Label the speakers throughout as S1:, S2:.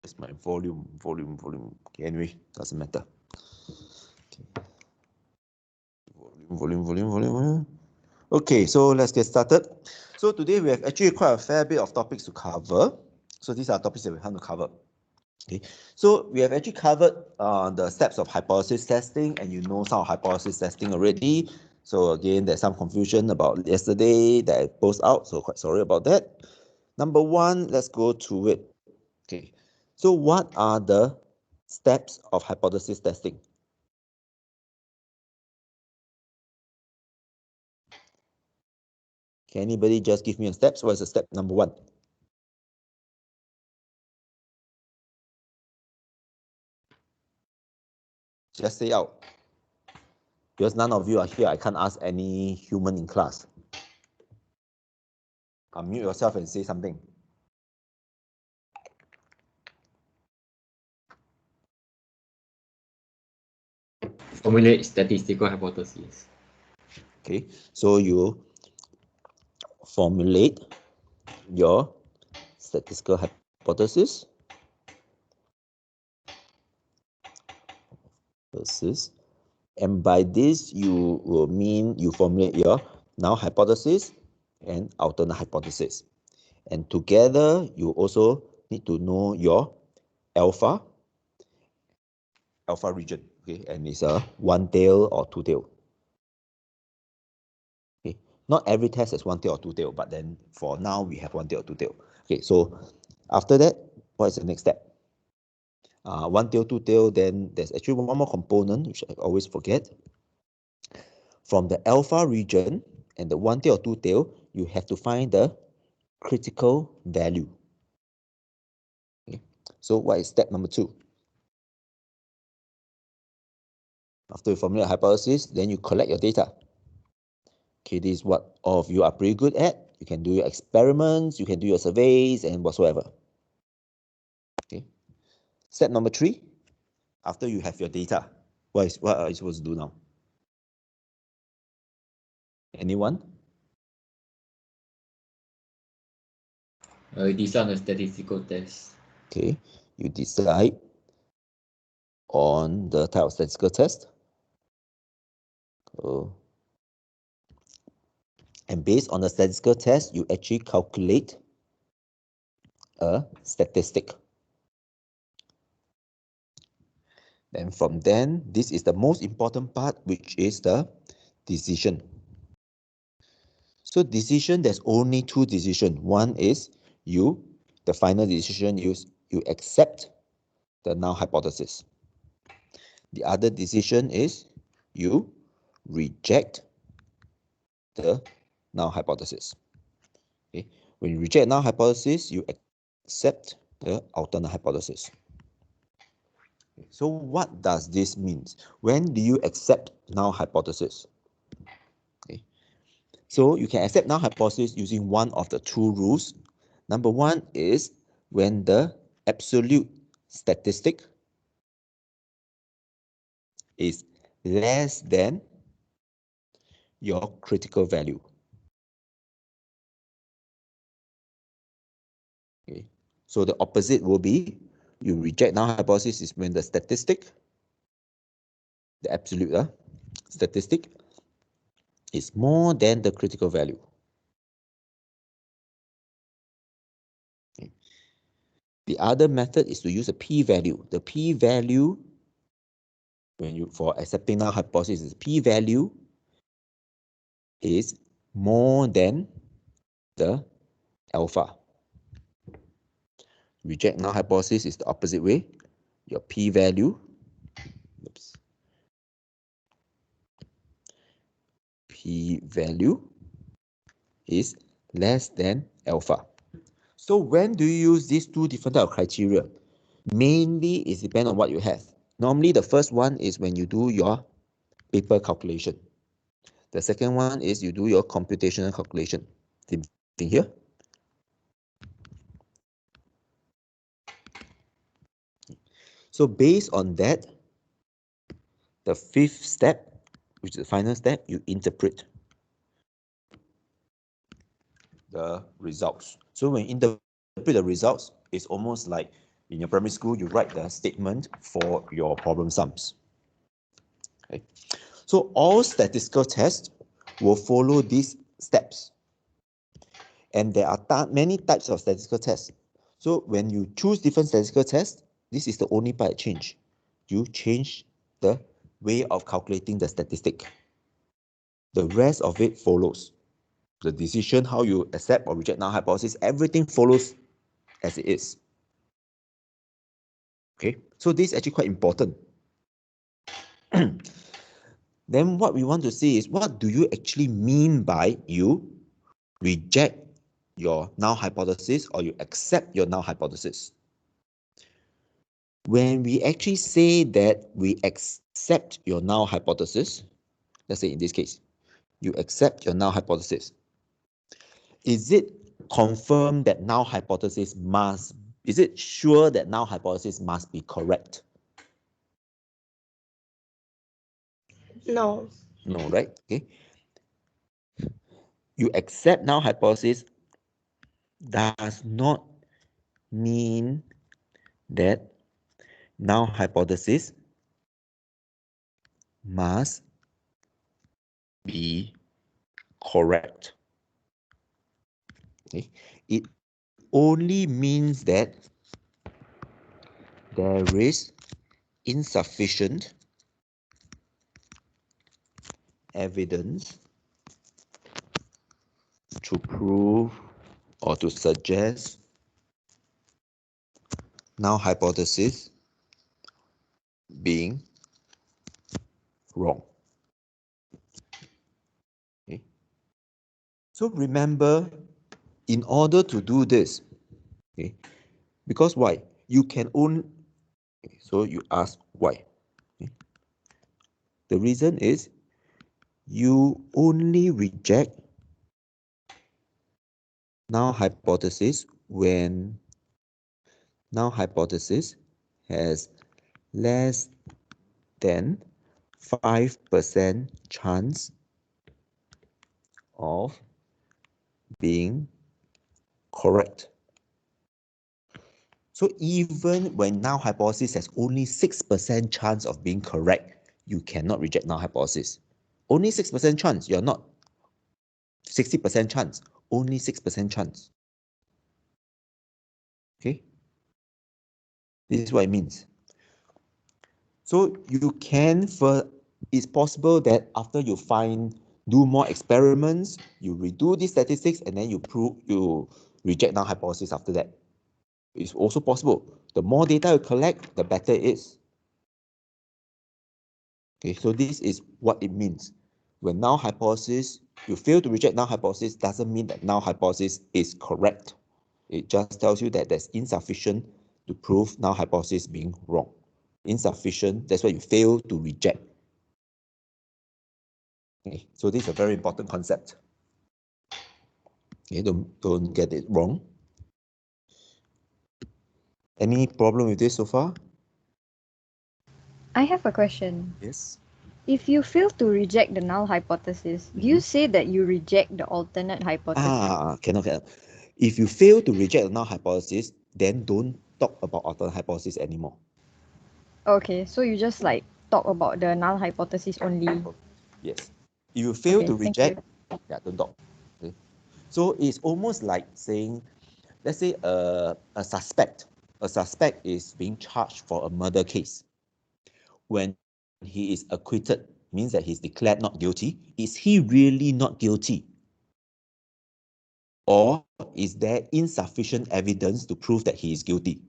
S1: It's my volume. Okay, anyway, doesn't matter. Okay. Volume. Okay, so let's get started. So today we have actually quite a fair bit of topics to cover. So these are topics that we want to cover. Okay, so we have actually covered the steps of hypothesis testing, and you know some of hypothesis testing already. So again, there's some confusion about yesterday that I posted out, so quite sorry about that. Number one, let's go to it. Okay, so what are the steps of hypothesis testing? Can anybody just give me a steps? What is the step number one? Just say out. Because none of you are here, I can't ask any human in class. Unmute yourself and say something.
S2: Formulate statistical hypotheses.
S1: Okay, so you formulate your statistical hypothesis. And by this, you will mean you formulate your null hypothesis and alternate hypothesis. And together, you also need to know your alpha region. Okay, and it's a one tail or two tail. Okay, not every test has one tail or two tail, but then for now we have one tail or two tail. Okay, so after that, what is the next step? One tail, two tail, then there's actually one more component which I always forget. From the alpha region and the one tail or two tail, you have to find the critical value. Okay, so what is step number two? After you formulate a hypothesis, then you collect your data. Okay, this is what all of you are pretty good at. You can do your experiments, you can do your surveys and whatsoever. Okay. Step number three, after you have your data, what are you supposed to do now? Anyone?
S2: Decide on the statistical test.
S1: Okay, you decide on the type of statistical test. And based on the statistical test, you actually calculate a statistic. Then from then, this is the most important part, which is the decision. So decision, there's only two decisions. One is the final decision is you accept the null hypothesis. The other decision is you reject the null hypothesis. Okay. When you reject null hypothesis, you accept the alternate hypothesis. So what does this mean? When do you accept null hypothesis? Okay. So you can accept null hypothesis using one of the two rules. Number one is when the absolute statistic is less than your critical value. Okay. So the opposite will be you reject null hypothesis is when the statistic, the absolute statistic, is more than the critical value. Okay. The other method is to use a p-value. The p-value, for accepting null hypothesis, p-value is more than the alpha. Reject null hypothesis is the opposite way. Your p-value, p-value is less than alpha. So when do you use these two different type of criteria? Mainly, it depends on what you have. Normally, the first one is when you do your paper calculation. The second one is you do your computational calculation. Same thing here. So based on that, the fifth step, which is the final step, you interpret the results. So when you interpret the results, it's almost like In your primary school, you write the statement for your problem sums. Okay. So all statistical tests will follow these steps. And there are many types of statistical tests. So when you choose different statistical tests, this is the only part change. You change the way of calculating the statistic. The rest of it follows. The decision, how you accept or reject null hypothesis, everything follows as it is. Okay, so this is actually quite important. Then what we want to see is, what do you actually mean by you reject your null hypothesis or you accept your null hypothesis? When we actually say that we accept your null hypothesis, let's say in this case, you accept your null hypothesis, is it confirmed that null hypothesis must, is it sure that null hypothesis must be correct?
S3: No.
S1: No, right? Okay. You accept null hypothesis does not mean that null hypothesis must be correct. Okay. It only means that there is insufficient evidence to prove or to suggest null hypothesis being wrong. Okay. So remember, in order to do this, okay, because why? You can only, okay, so you ask why. Okay. The reason is you only reject null hypothesis when null hypothesis has less than 5% chance of being correct. So even when null hypothesis has only 6% chance of being correct, you cannot reject null hypothesis. Only 6% chance, you're not 60% chance, only 6% chance. Okay? This is what it means. So you can, it's possible that after you do more experiments, you redo these statistics, and then you reject null hypothesis after that. It's also possible. The more data you collect, the better it is. Okay, so this is what it means. When null hypothesis, you fail to reject null hypothesis, doesn't mean that null hypothesis is correct. It just tells you that there's insufficient to prove null hypothesis being wrong. Insufficient, that's why you fail to reject. Okay, so this is a very important concept. Okay, don't get it wrong. Any problem with this so far?
S4: I have a question.
S1: Yes.
S4: If you fail to reject the null hypothesis, do you say that you reject the alternate hypothesis?
S1: Cannot. If you fail to reject the null hypothesis, then don't talk about alternate hypothesis anymore.
S4: Okay, so you just like talk about the null hypothesis only.
S1: Yes. If you fail
S4: Okay,
S1: to
S4: thank
S1: reject,
S4: you.
S1: yeah, don't talk. Okay. So it's almost like saying, let's say a suspect is being charged for a murder case. When he is acquitted, means that he's declared not guilty. Is he really not guilty? Or is there insufficient evidence to prove that he is guilty?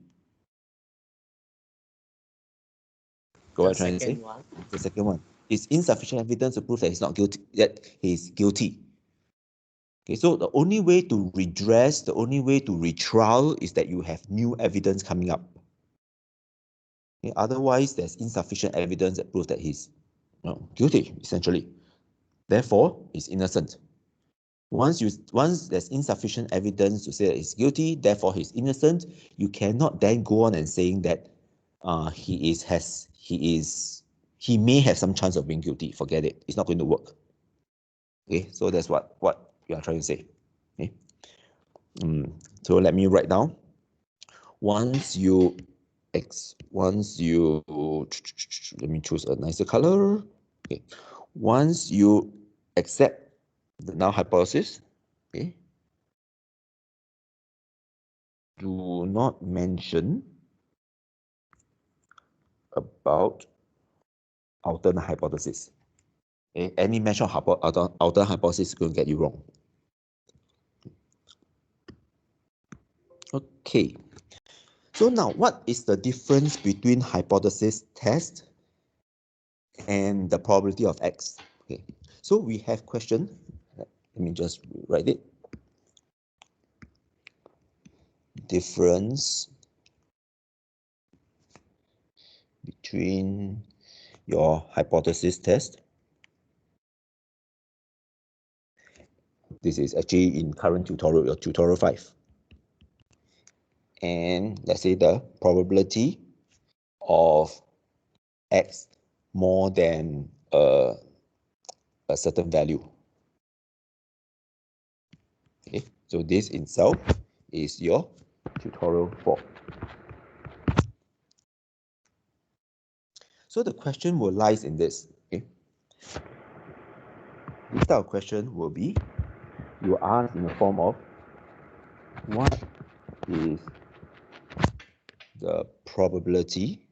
S1: Go
S2: The
S1: on, trying to say?
S2: second one.
S1: The second one. Is insufficient evidence to prove that he's not guilty, that he's guilty. Okay, so the only way to redress, the only way to retrial is that you have new evidence coming up. Okay, otherwise, there's insufficient evidence that proves that he's guilty, essentially. Therefore, he's innocent. Once there's insufficient evidence to say that he's guilty, therefore he's innocent, you cannot then go on and saying that he may have some chance of being guilty. Forget it. It's not going to work. Okay, so that's what you are trying to say. Okay. So let me write down. once you let me choose a nicer color. Okay, once you accept the null hypothesis, okay, do not mention about alternate hypothesis. Okay, any mention of alternate hypothesis is going to get you wrong. Okay, so now what is the difference between hypothesis test and the probability of X? Okay, so we have question. Let me just write it. Difference between your hypothesis test. This is actually in current tutorial, your tutorial 5. And let's say the probability of X more than a certain value. Okay, so this itself is your tutorial 4. So the question will lies in this. Okay, this type of question will be, you ask in the form of, what is the probability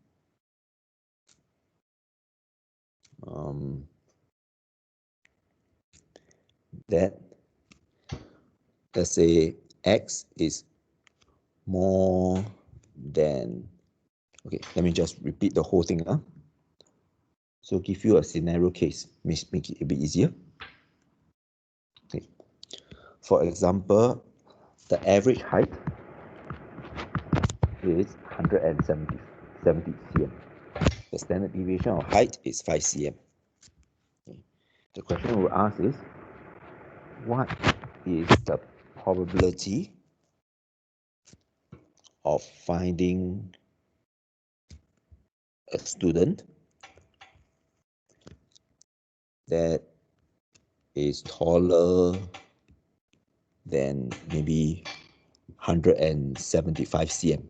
S1: that, let's say, X is more than, okay, let me just repeat the whole thing. So give you a scenario case, make it a bit easier. Okay. For example, the average height is 170 cm. The standard deviation of height is 5 cm. Okay. The question we'll ask is, what is the probability of finding a student that is taller than maybe 175 cm.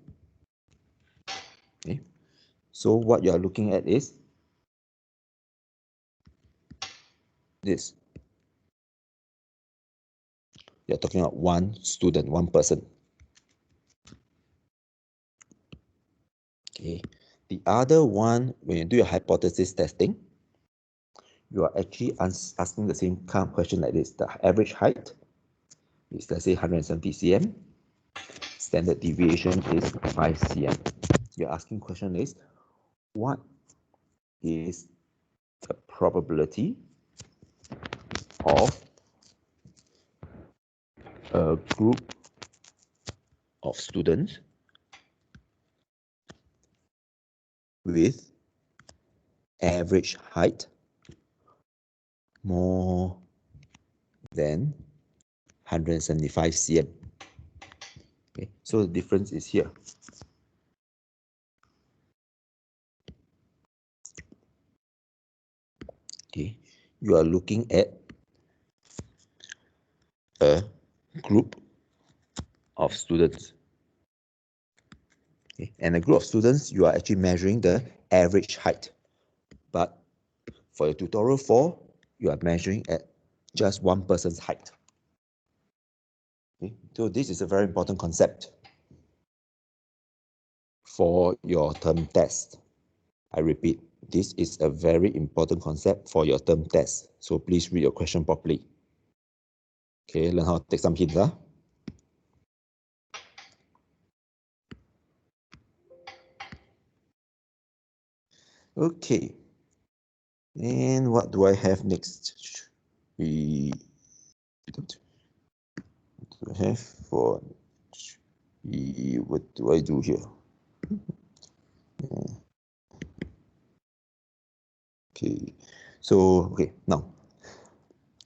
S1: Okay. So what you are looking at is this. You're talking about one student, one person. Okay. The other one, when you do your hypothesis testing, you are actually asking the same kind of question like this. The average height is, let's say, 170 cm. Standard deviation is 5 cm. You're asking question is, what is the probability of a group of students with average height more than 175 cm. Okay, so the difference is here. Okay, you are looking at a group of students. Okay, and a group of students, you are actually measuring the average height. But for your tutorial 4, you are measuring at just one person's height. Okay, so this is a very important concept for your term test. I repeat, this is a very important concept for your term test. So please read your question properly. Okay, learn how to take some hints. Okay, and what do I have next? What do I have for, what do I do here? Okay, so, okay, now,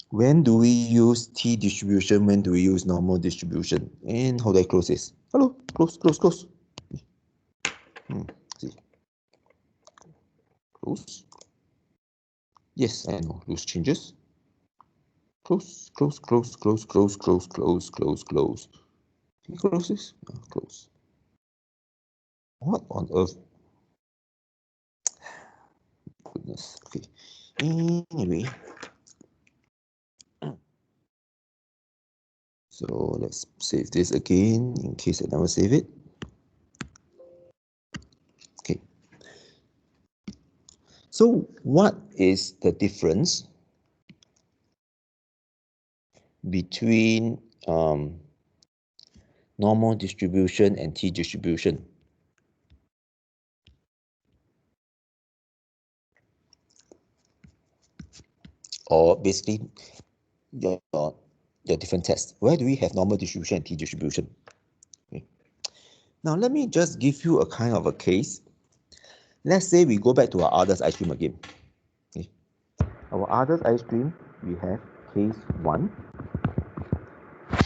S1: when do we use t distribution? When do we use normal distribution? And how do I close this? Hello, close. See, close. Yes, I know, loose changes. Close. Can you close this? Close. What on earth? Goodness. Okay. Anyway. So let's save this again in case I never save it. Okay. So what is the difference between normal distribution and t-distribution? Or basically your different tests. Where do we have normal distribution and t-distribution? Okay. Now let me just give you a kind of a case. Let's say we go back to our others ice cream again. Okay. Our others ice cream, we have case 1.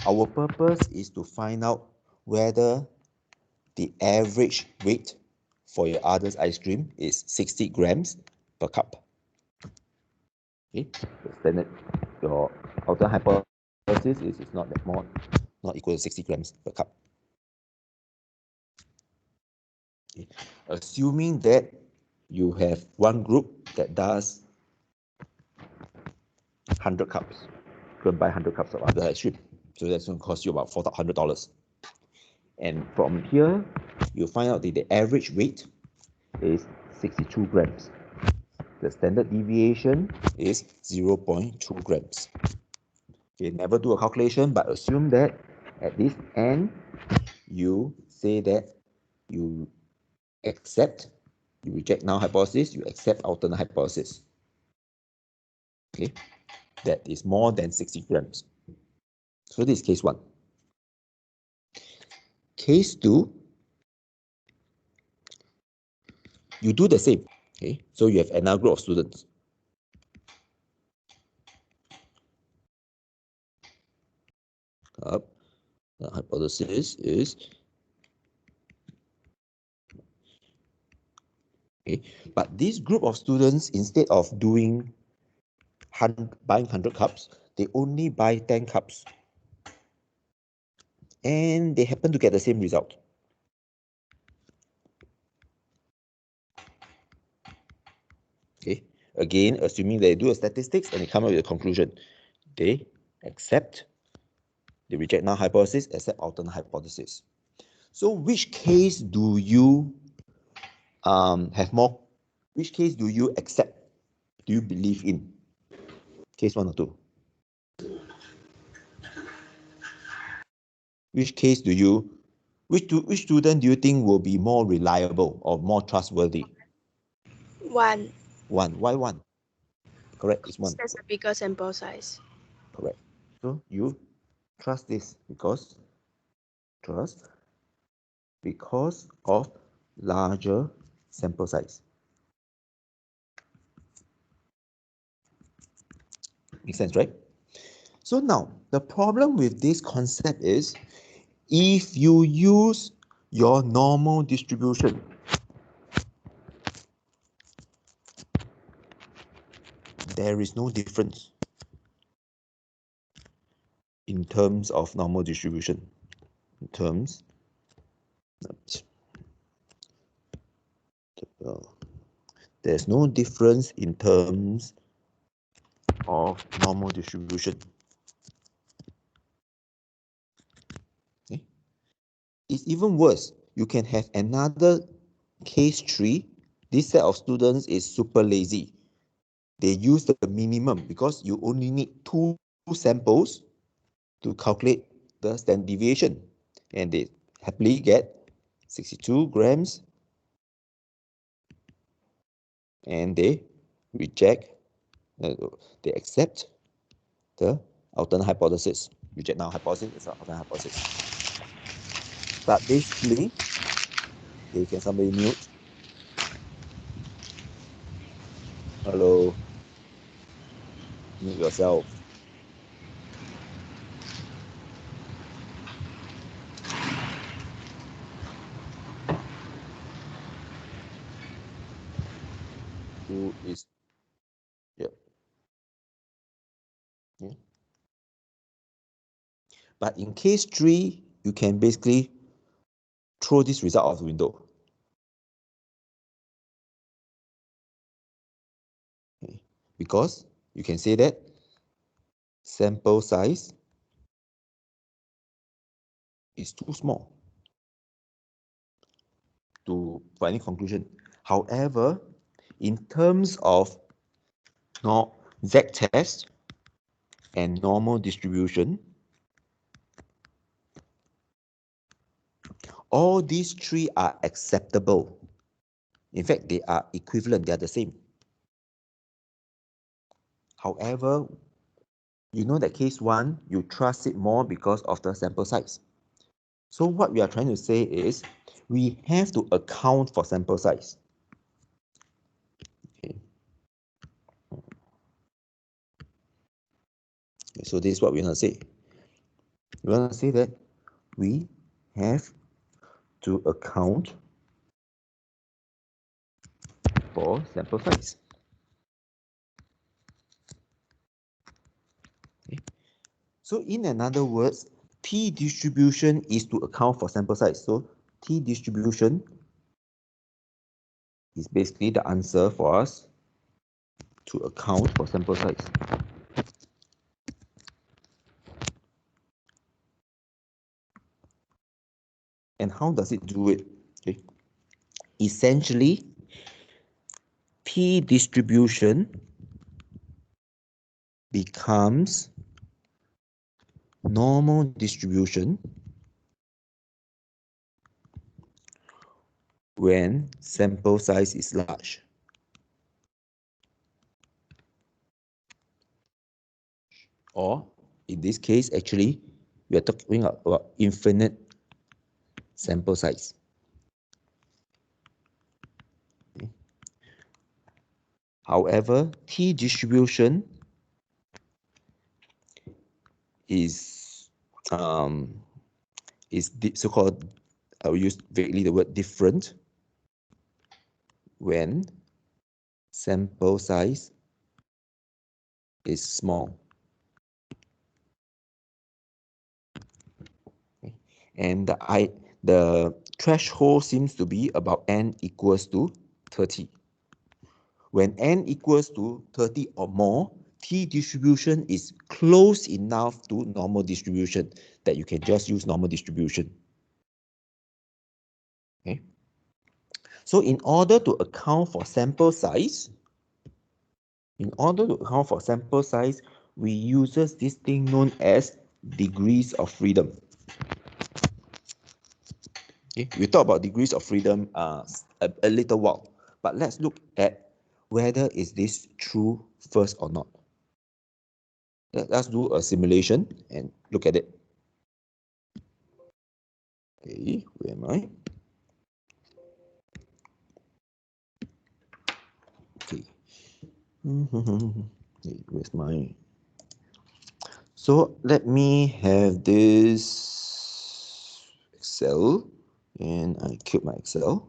S1: Our purpose is to find out whether the average weight for your others ice cream is 60 grams per cup. Okay, the standard, your outer hypothesis is it's not equal to 60 grams per cup. Okay. Assuming that you have one group that does 100 cups, you can buy 100 cups of other ice cream. So that's going to cost you about $400. And from here, you find out that the average weight is 62 grams. The standard deviation is 0.2 grams. Okay, never do a calculation, but assume that at this end, you say that you accept, you reject null hypothesis, you accept alternate hypothesis. Okay, that is more than 60 grams. So this is case 1. Case 2, you do the same. Okay, so you have another group of students. The hypothesis is okay, but this group of students, instead of buying 100 cups, they only buy 10 cups. And they happen to get the same result. Okay, again, assuming they do a statistics and they come up with a conclusion. They reject null hypothesis, accept alternate hypothesis. So which case do you have more? Which case do you accept? Do you believe in? Case 1 or 2? Which case do you, which student do you think will be more reliable or more trustworthy?
S3: 1.
S1: 1. Why 1? Correct, it's 1.
S3: That's a bigger sample size.
S1: Correct. So you trust this because of larger sample size. Makes sense, right? So now, the problem with this concept is, if you use your normal distribution, there is no difference in terms of normal distribution. In terms, there's no difference in terms of normal distribution. Okay? It's even worse. You can have another case 3. This set of students is super lazy. They use the minimum because you only need 2 samples to calculate the standard deviation, and they happily get 62 grams, and they reject, they accept the alternate hypothesis. Reject null hypothesis is an alternate hypothesis. But basically, okay, can somebody mute? Hello, mute yourself. Who is, yeah. Yeah. But in case 3, you can basically throw this result out the window. because you can say that sample size is too small for any conclusion. However, in terms of z-test and normal distribution, all these three are acceptable. In fact, they are equivalent, they are the same. However, you know that case 1, you trust it more because of the sample size. So what we are trying to say is, we have to account for sample size. Okay. So this is what we want to say. We want to say that we have to account for sample size. Okay. So in another words, t distribution is to account for sample size. So t distribution is basically the answer for us to account for sample size. And how does it do it? Okay. Essentially, t distribution becomes normal distribution when sample size is large. Or in this case, actually, we are talking about infinite sample size. Okay. However, t distribution is so-called, I will use vaguely the word different when sample size is small. Okay. And the threshold seems to be about n equals to 30. When n equals to 30 or more, t distribution is close enough to normal distribution that you can just use normal distribution. Okay. So in order to account for sample size, we use this thing known as degrees of freedom. Okay. We talk about degrees of freedom a little while, but let's look at whether is this true first or not. Let's do a simulation and look at it. Okay, where am I? Okay. Okay, where's my... So let me have this Excel, and I killed my Excel.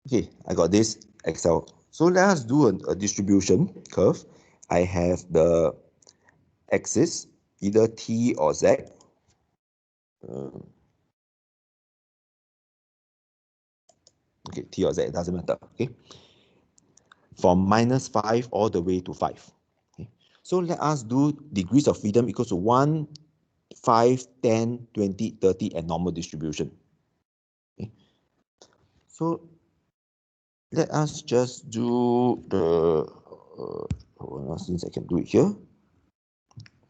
S1: Okay, I got this Excel. So let us do a distribution curve. I have the axis, either T or Z. Okay, T or Z, it doesn't matter. Okay, from -5 all the way to 5. Okay. So let us do degrees of freedom equals to 1, 5, 10, 20, 30, and normal distribution. Okay. So let us just do the, hold on, since I can do it here,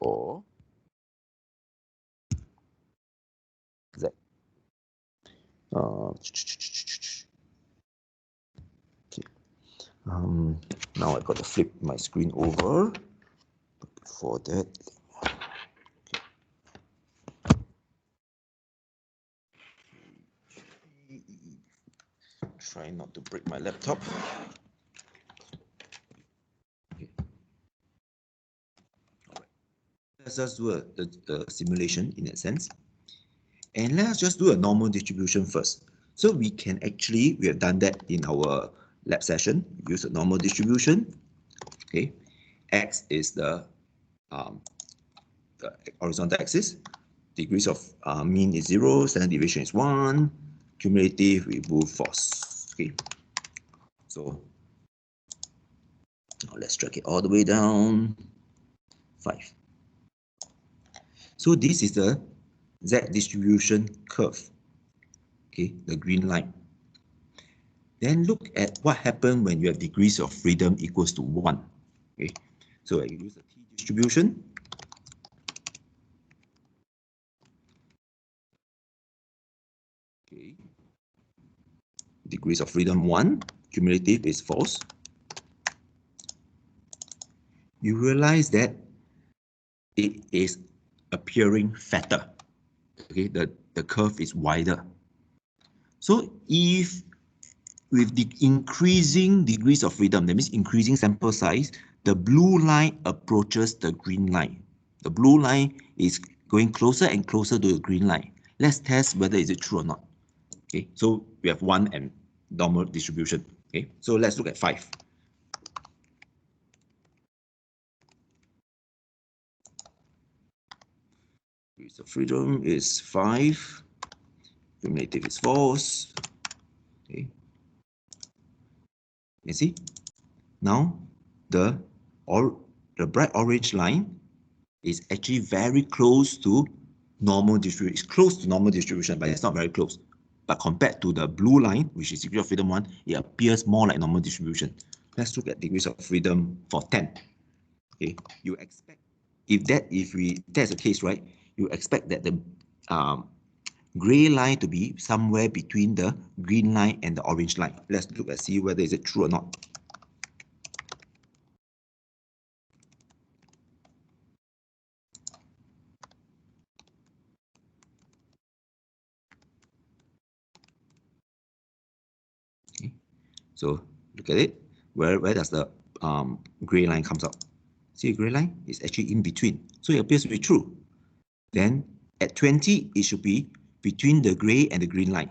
S1: or Z. Okay. Now I got to flip my screen over. But before that, try not to break my laptop. Okay. Let's just do a simulation in that sense. And let's just do a normal distribution first. So we can actually, we have done that in our lab session, use a normal distribution. Okay, X is the horizontal axis, degrees of mean is 0, standard deviation is 1, cumulative we move force. Okay, So now let's drag it all the way down. 5. So this is the Z distribution curve. Okay, the green line. Then look at what happened when you have degrees of freedom equals to 1. Okay, so I use the T distribution. Okay, degrees of freedom 1, cumulative is false. You realize that it is appearing fatter. Okay, the curve is wider. So if with the increasing degrees of freedom, that means increasing sample size, the blue line approaches the green line. The blue line is going closer and closer to the green line. Let's test whether is it true or not. Okay, so we have 1 and normal distribution. Okay, so let's look at 5. Degrees of freedom is 5. Cumulative is false. Okay. You see? Now the bright orange line is actually very close to normal distribution. It's close to normal distribution, but it's not very close. But compared to the blue line, which is degree of freedom 1, it appears more like normal distribution. Let's look at degrees of freedom for 10. Okay, you expect if that's the case, right? You expect that the gray line to be somewhere between the green line and the orange line. Let's look and see whether is it true or not. Okay, so look at it. Where does the gray line comes out? See, the gray line is actually in between, so it appears to be true. Then at 20, it should be between the gray and the green line.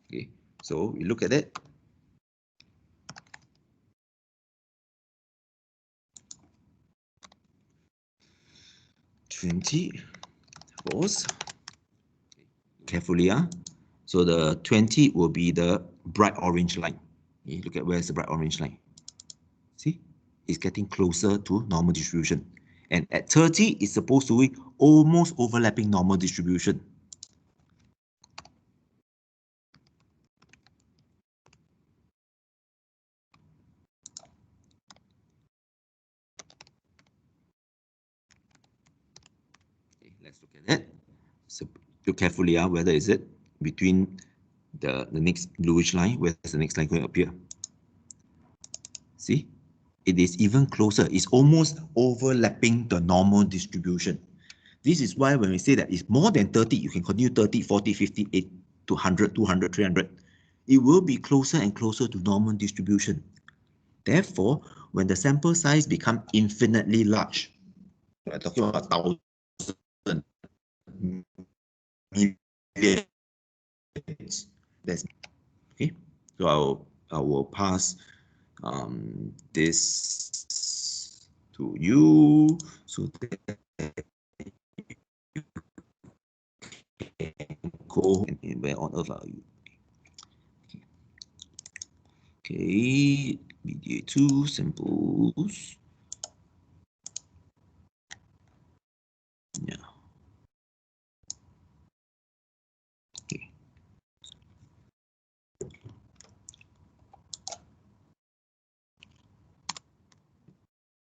S1: Okay, so we look at it. False. Carefully, so the 20 will be the bright orange line. Okay, look at where's the bright orange line. See, it's getting closer to normal distribution. And at 30, it's supposed to be almost overlapping normal distribution. Okay, let's look at it. So look carefully, whether is it between the next bluish line, where's the next line going to appear? See, it is even closer. It's almost overlapping the normal distribution. This is why when we say that it's more than 30, you can continue 30, 40, 50, 8 to 100, 200, 300. It will be closer and closer to normal distribution. Therefore, when the sample size becomes infinitely large, we're talking about thousands, millions. That's okay. So I will pass this to you so that you can go and where on earth are you? Okay, BDA 2 samples. Yeah. Okay.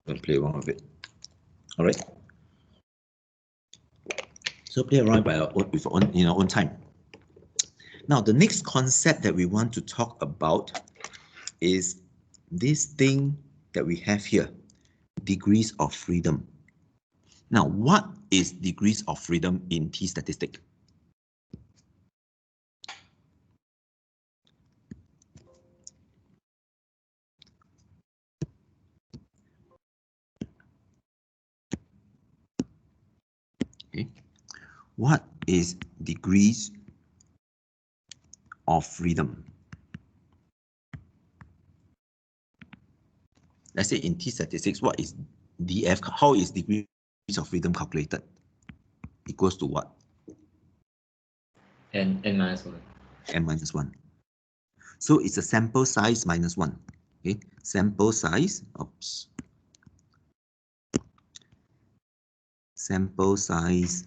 S1: Don't play around with it. All right. So play around by in our own time. Now, the next concept that we want to talk about is this thing that we have here, degrees of freedom. Now, what is degrees of freedom in T-statistic? Okay. What is degrees of freedom? Let's say in T-statistics, what is DF? How is degrees of freedom calculated? Equals to what?
S2: N minus 1.
S1: N minus 1. So it's a sample size minus 1. Okay, sample size, oops. Sample size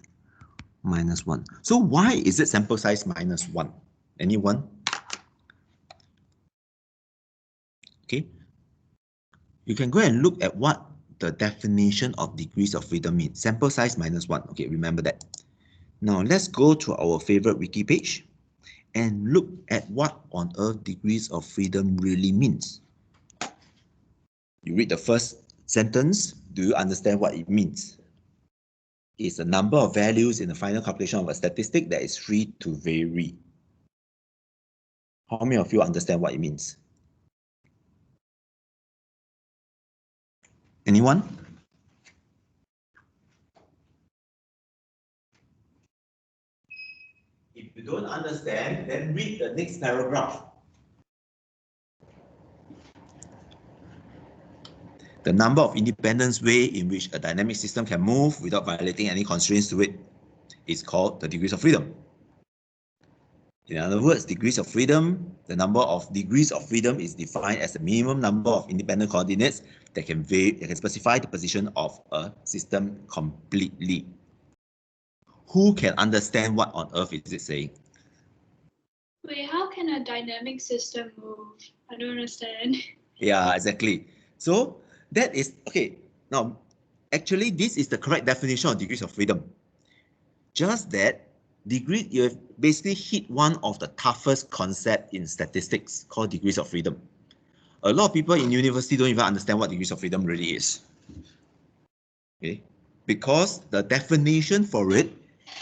S1: minus 1. So why is it sample size minus 1? Anyone? Okay. You can go and look at what the definition of degrees of freedom means. Sample size minus 1. Okay, remember that. Now let's go to our favorite wiki page and look at what on earth degrees of freedom really means. You read the first sentence. Do you understand what it means? It's the number of values in the final calculation of a statistic that is free to vary. How many of you understand what it means? Anyone? If you don't understand, then read the next paragraph. The number of independent ways in which a dynamic system can move without violating any constraints to it is called the degrees of freedom. In other words, degrees of freedom, the number of degrees of freedom is defined as the minimum number of independent coordinates that can specify the position of a system completely. Who can understand what on earth is it saying?
S5: Wait, how can a dynamic system move? I don't understand.
S1: Yeah, exactly. So that is, okay, now, actually, this is the correct definition of degrees of freedom. Just that degree, you have basically hit one of the toughest concepts in statistics called degrees of freedom. A lot of people in university don't even understand what degrees of freedom really is. Okay, because the definition for it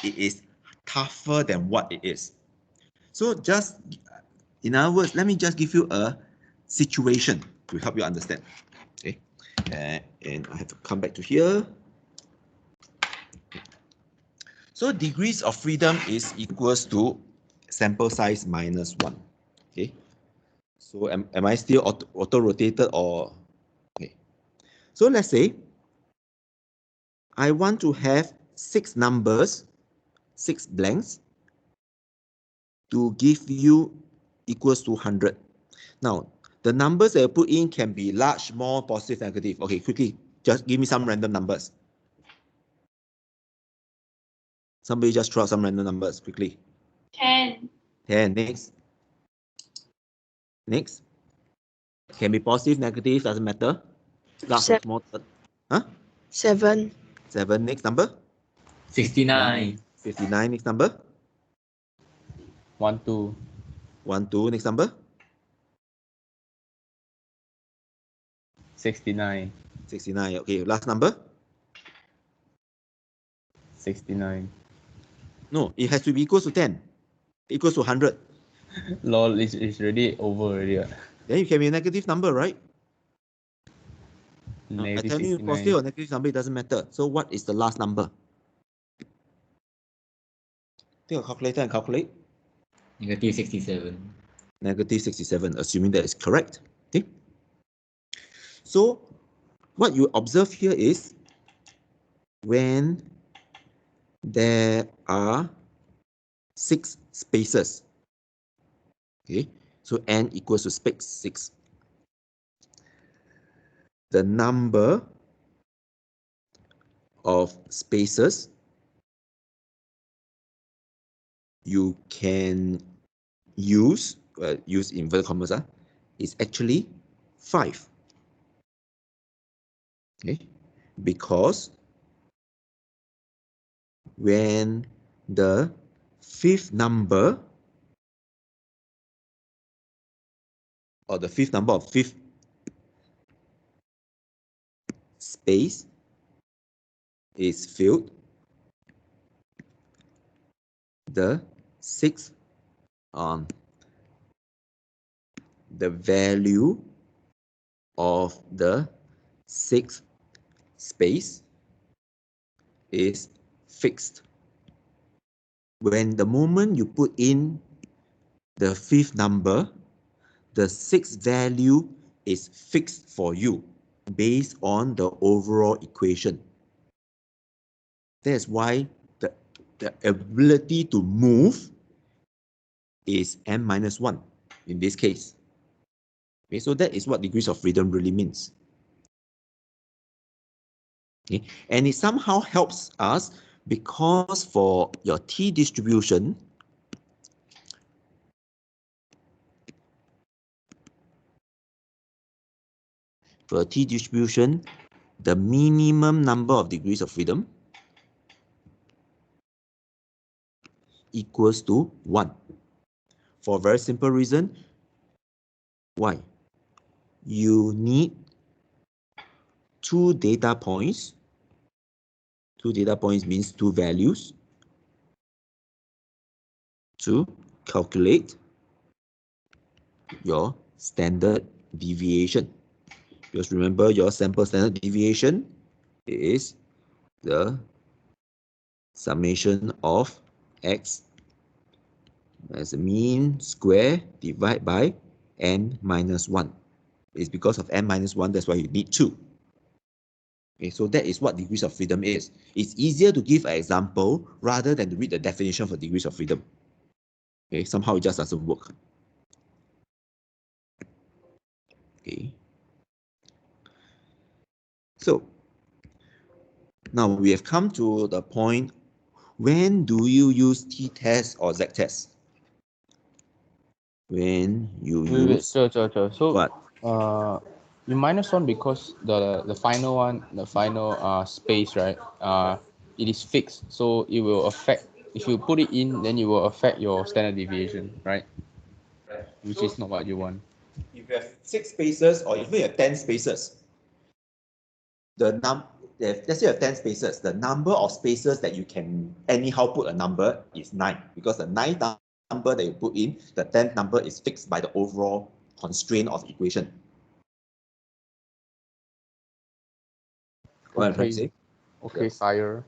S1: is tougher than what it is. So just, in other words, let me just give you a situation to help you understand. Okay, and I have to come back to here. So degrees of freedom is equals to sample size minus 1. Okay. So am I still auto-rotated or? Okay. So let's say I want to have 6 numbers, 6 blanks to give you equals to 100. Now, the numbers that I put in can be large, small, positive, negative. Okay, quickly, just give me some random numbers. Somebody just throw out some random numbers quickly.
S5: 10.
S1: 10, next. Next. Can be positive, negative, doesn't matter. Large or small. Huh?
S3: 7.
S1: 7, next number.
S2: 69.
S1: 59, next number.
S2: 1, 2.
S1: 1, 2, next number.
S2: 69.
S1: 69, okay, last number.
S2: 69.
S1: No, it has to be equals to 10. Equals to 100.
S2: Lol, it's already over already.
S1: Then you can be a negative number, right? No, I
S2: Negative
S1: tell you,
S2: 69.
S1: positive or negative number, it doesn't matter. So what is the last number? Take a calculator and calculate.
S2: Negative 67.
S1: Negative 67, assuming that is correct. Okay. So what you observe here is when there are 6 spaces. Okay, so n equals to space 6. The number of spaces you can use inverted commas is actually 5. Okay, because when the fifth number or the fifth number of fifth space is filled, the sixth the value of the sixth space is fixed. When the moment you put in the fifth number, the sixth value is fixed for you based on the overall equation. That's why the ability to move is n minus 1. in this case. Okay, so that is what degrees of freedom really means. Okay, and it somehow helps us because for your T distribution, for a T distribution, the minimum number of degrees of freedom equals to 1. For a very simple reason. Why? You need 2 data points. 2 data points means 2 values to calculate your standard deviation. Because remember, your sample standard deviation is the summation of x as a mean square divided by n minus 1. It's because of n minus 1, that's why you need 2. Okay, so that is what degrees of freedom is. It's easier to give an example rather than to read the definition for degrees of freedom. Okay, somehow it just doesn't work. Okay. So now we have come to the point, when do you use t-test or z-test? When you
S2: Wait,
S1: use
S2: sure. So
S1: what?
S2: you minus 1 because the final one, the final space, right? It is fixed, so it will affect. If you put it in, then it will affect your standard deviation, right? Which is not what you want.
S1: If you have 6 spaces or if you have 10 spaces, let's say you have 10 spaces, the number of spaces that you can anyhow put a number is 9, because the 9th number that you put in, the 10th number is fixed by the overall constraint of the equation. What I'm trying to say?
S2: Okay, sire.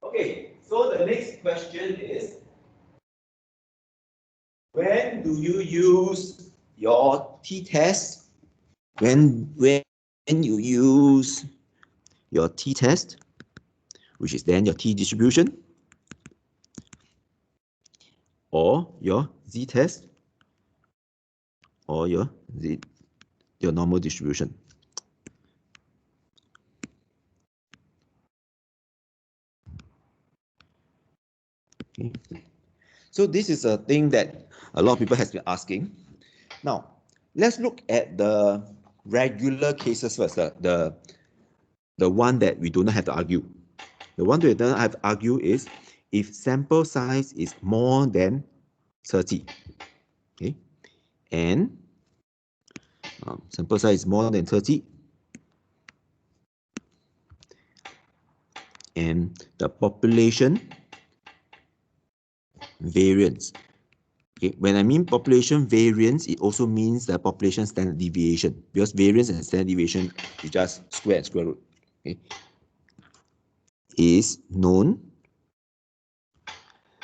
S1: Okay, so the next question is, when do you use your t-test? When you use your t-test, which is then your t distribution, or your z-test, or your normal distribution. Okay. So this is a thing that a lot of people has been asking. Now, let's look at the regular cases first, the one that we do not have to argue. The one that we don't have to argue is if sample size is more than 30. Okay, and sample size is more than 30, and the population variance. Okay, when I mean population variance, it also means the population standard deviation, because variance and standard deviation is just square and square root. Okay, is known,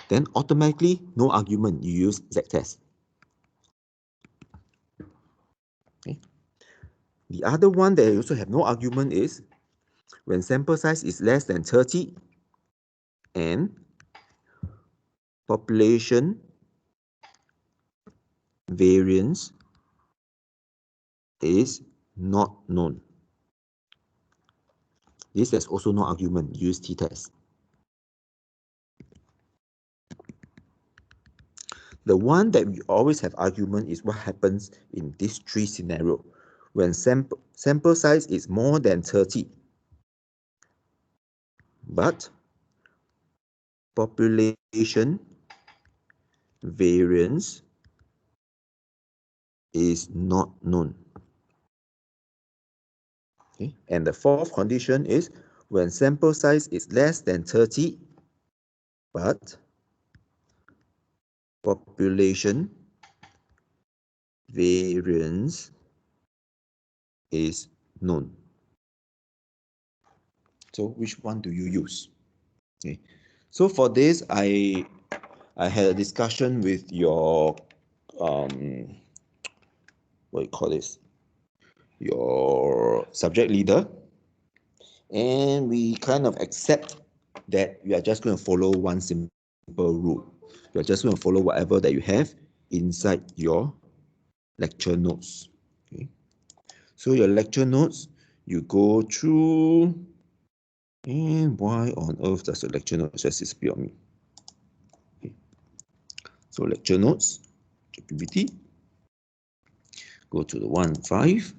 S1: then automatically no argument, you use z-test. Okay. The other one that I also have no argument is when sample size is less than 30 and population variance is not known. This is also no argument, use t-test. The one that we always have argument is what happens in these 3 scenarios. When sample size is more than 30, but population variance is not known. Okay. And the 4th condition is when sample size is less than 30, but population variance is known. So which one do you use? Okay. So for this, I had a discussion with your what do you call this? Your subject leader, and we kind of accept that we are just going to follow one simple rule. We are just going to follow whatever that you have inside your lecture notes. Okay. So your lecture notes, you go through, and why on earth does the lecture notes just disappear on me? Okay. So lecture notes, activity, go to the 1.5.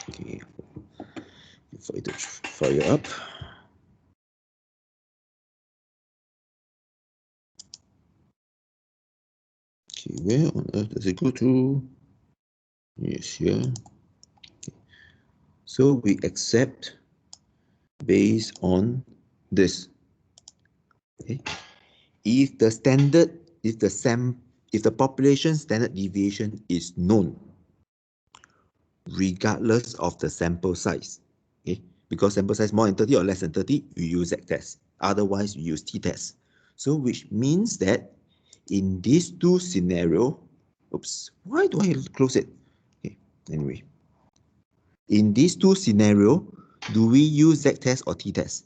S1: Okay, for it to fire up. Okay, where on earth does it go to? Yes, here. Okay. So we accept based on this. Okay. If the population standard deviation is known, regardless of the sample size, okay, because sample size more than 30 or less than 30, you use z-test. Otherwise, you use t-test. So which means that in these two scenarios, oops, why do I close it? Okay, anyway, in these two scenarios, do we use z-test or t-test?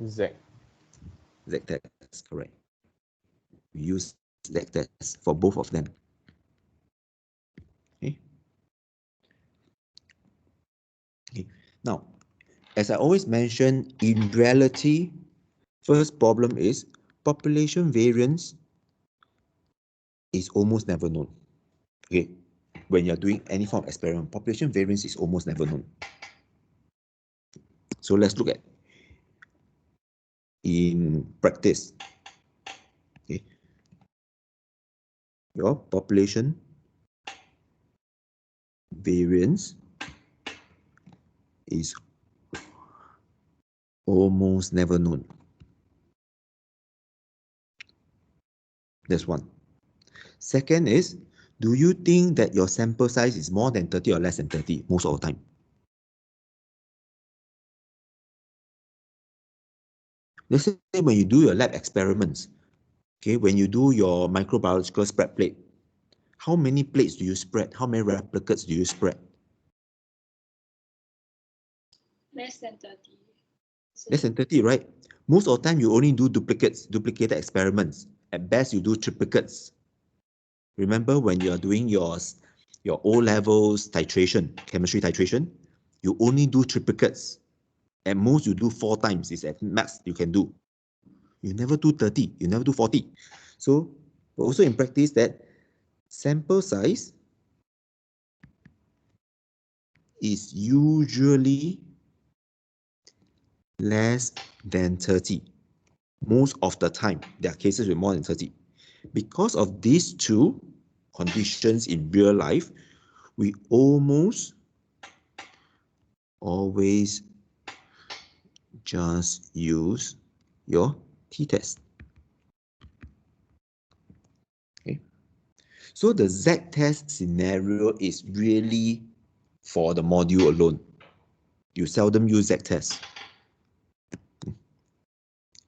S2: Z.
S1: Z-test, correct. We use z-test for both of them. Okay. Okay. Now, as I always mention, in reality, first problem is population variance is almost never known. Okay, when you're doing any form of experiment, population variance is almost never known. So let's look at in practice. Okay, your population variance is almost never known. That's one. Second is, do you think that your sample size is more than 30 or less than 30 most of the time? Let's say when you do your lab experiments, okay, when you do your microbiological spread plate, how many plates do you spread? How many replicates do you spread?
S5: Less than 30.
S1: Less than 30, right? Most of the time, you only do duplicated experiments. At best, you do triplicates. Remember when you are doing your O levels titration, chemistry titration, you only do triplicates. At most, you do 4 times. Is at max you can do. You never do 30. You never do 40. So, also in practice that sample size is usually less than 30. Most of the time, there are cases with more than 30. Because of these two conditions in real life, we almost always just use your t-test. Okay. So the z-test scenario is really for the module alone. You seldom use z-test.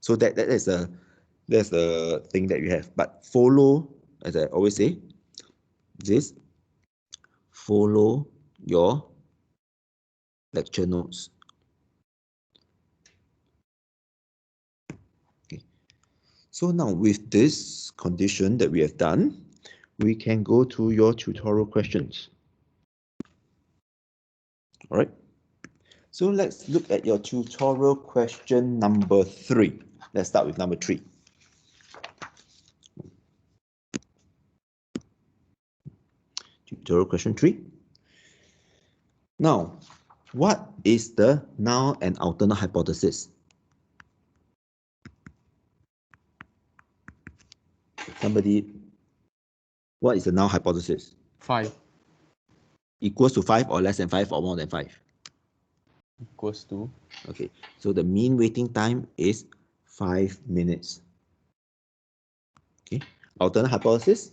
S1: So that's the thing that you have. But follow, as I always say, this follow your lecture notes. Okay. So now with this condition that we have done, we can go to your tutorial questions. All right. So let's look at your tutorial question number 3. Let's start with number 3. Tutorial question 3. Now, what is the null and alternate hypothesis? Somebody, what is the null hypothesis?
S2: 5
S1: Equals to 5 or less than 5 or more than 5?
S2: equals to.
S1: Okay, so the mean waiting time is 5 minutes. Okay, alternate hypothesis?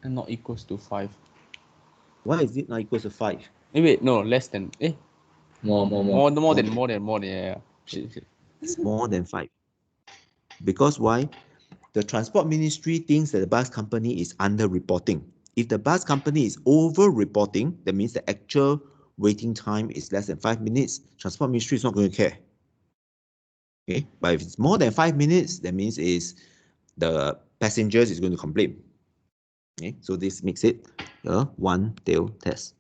S2: And not equals to 5.
S1: Why is it not equals to 5?
S2: Wait, no, less than. More than, yeah.
S1: It's more than 5. Because why? the Transport Ministry thinks that the bus company is under-reporting. If the bus company is over-reporting, that means the actual waiting time is less than 5 minutes. Transport Ministry is not going to care. Okay, but if it's more than 5 minutes, that means the passengers is going to complain. Okay, so this makes it a one-tail test.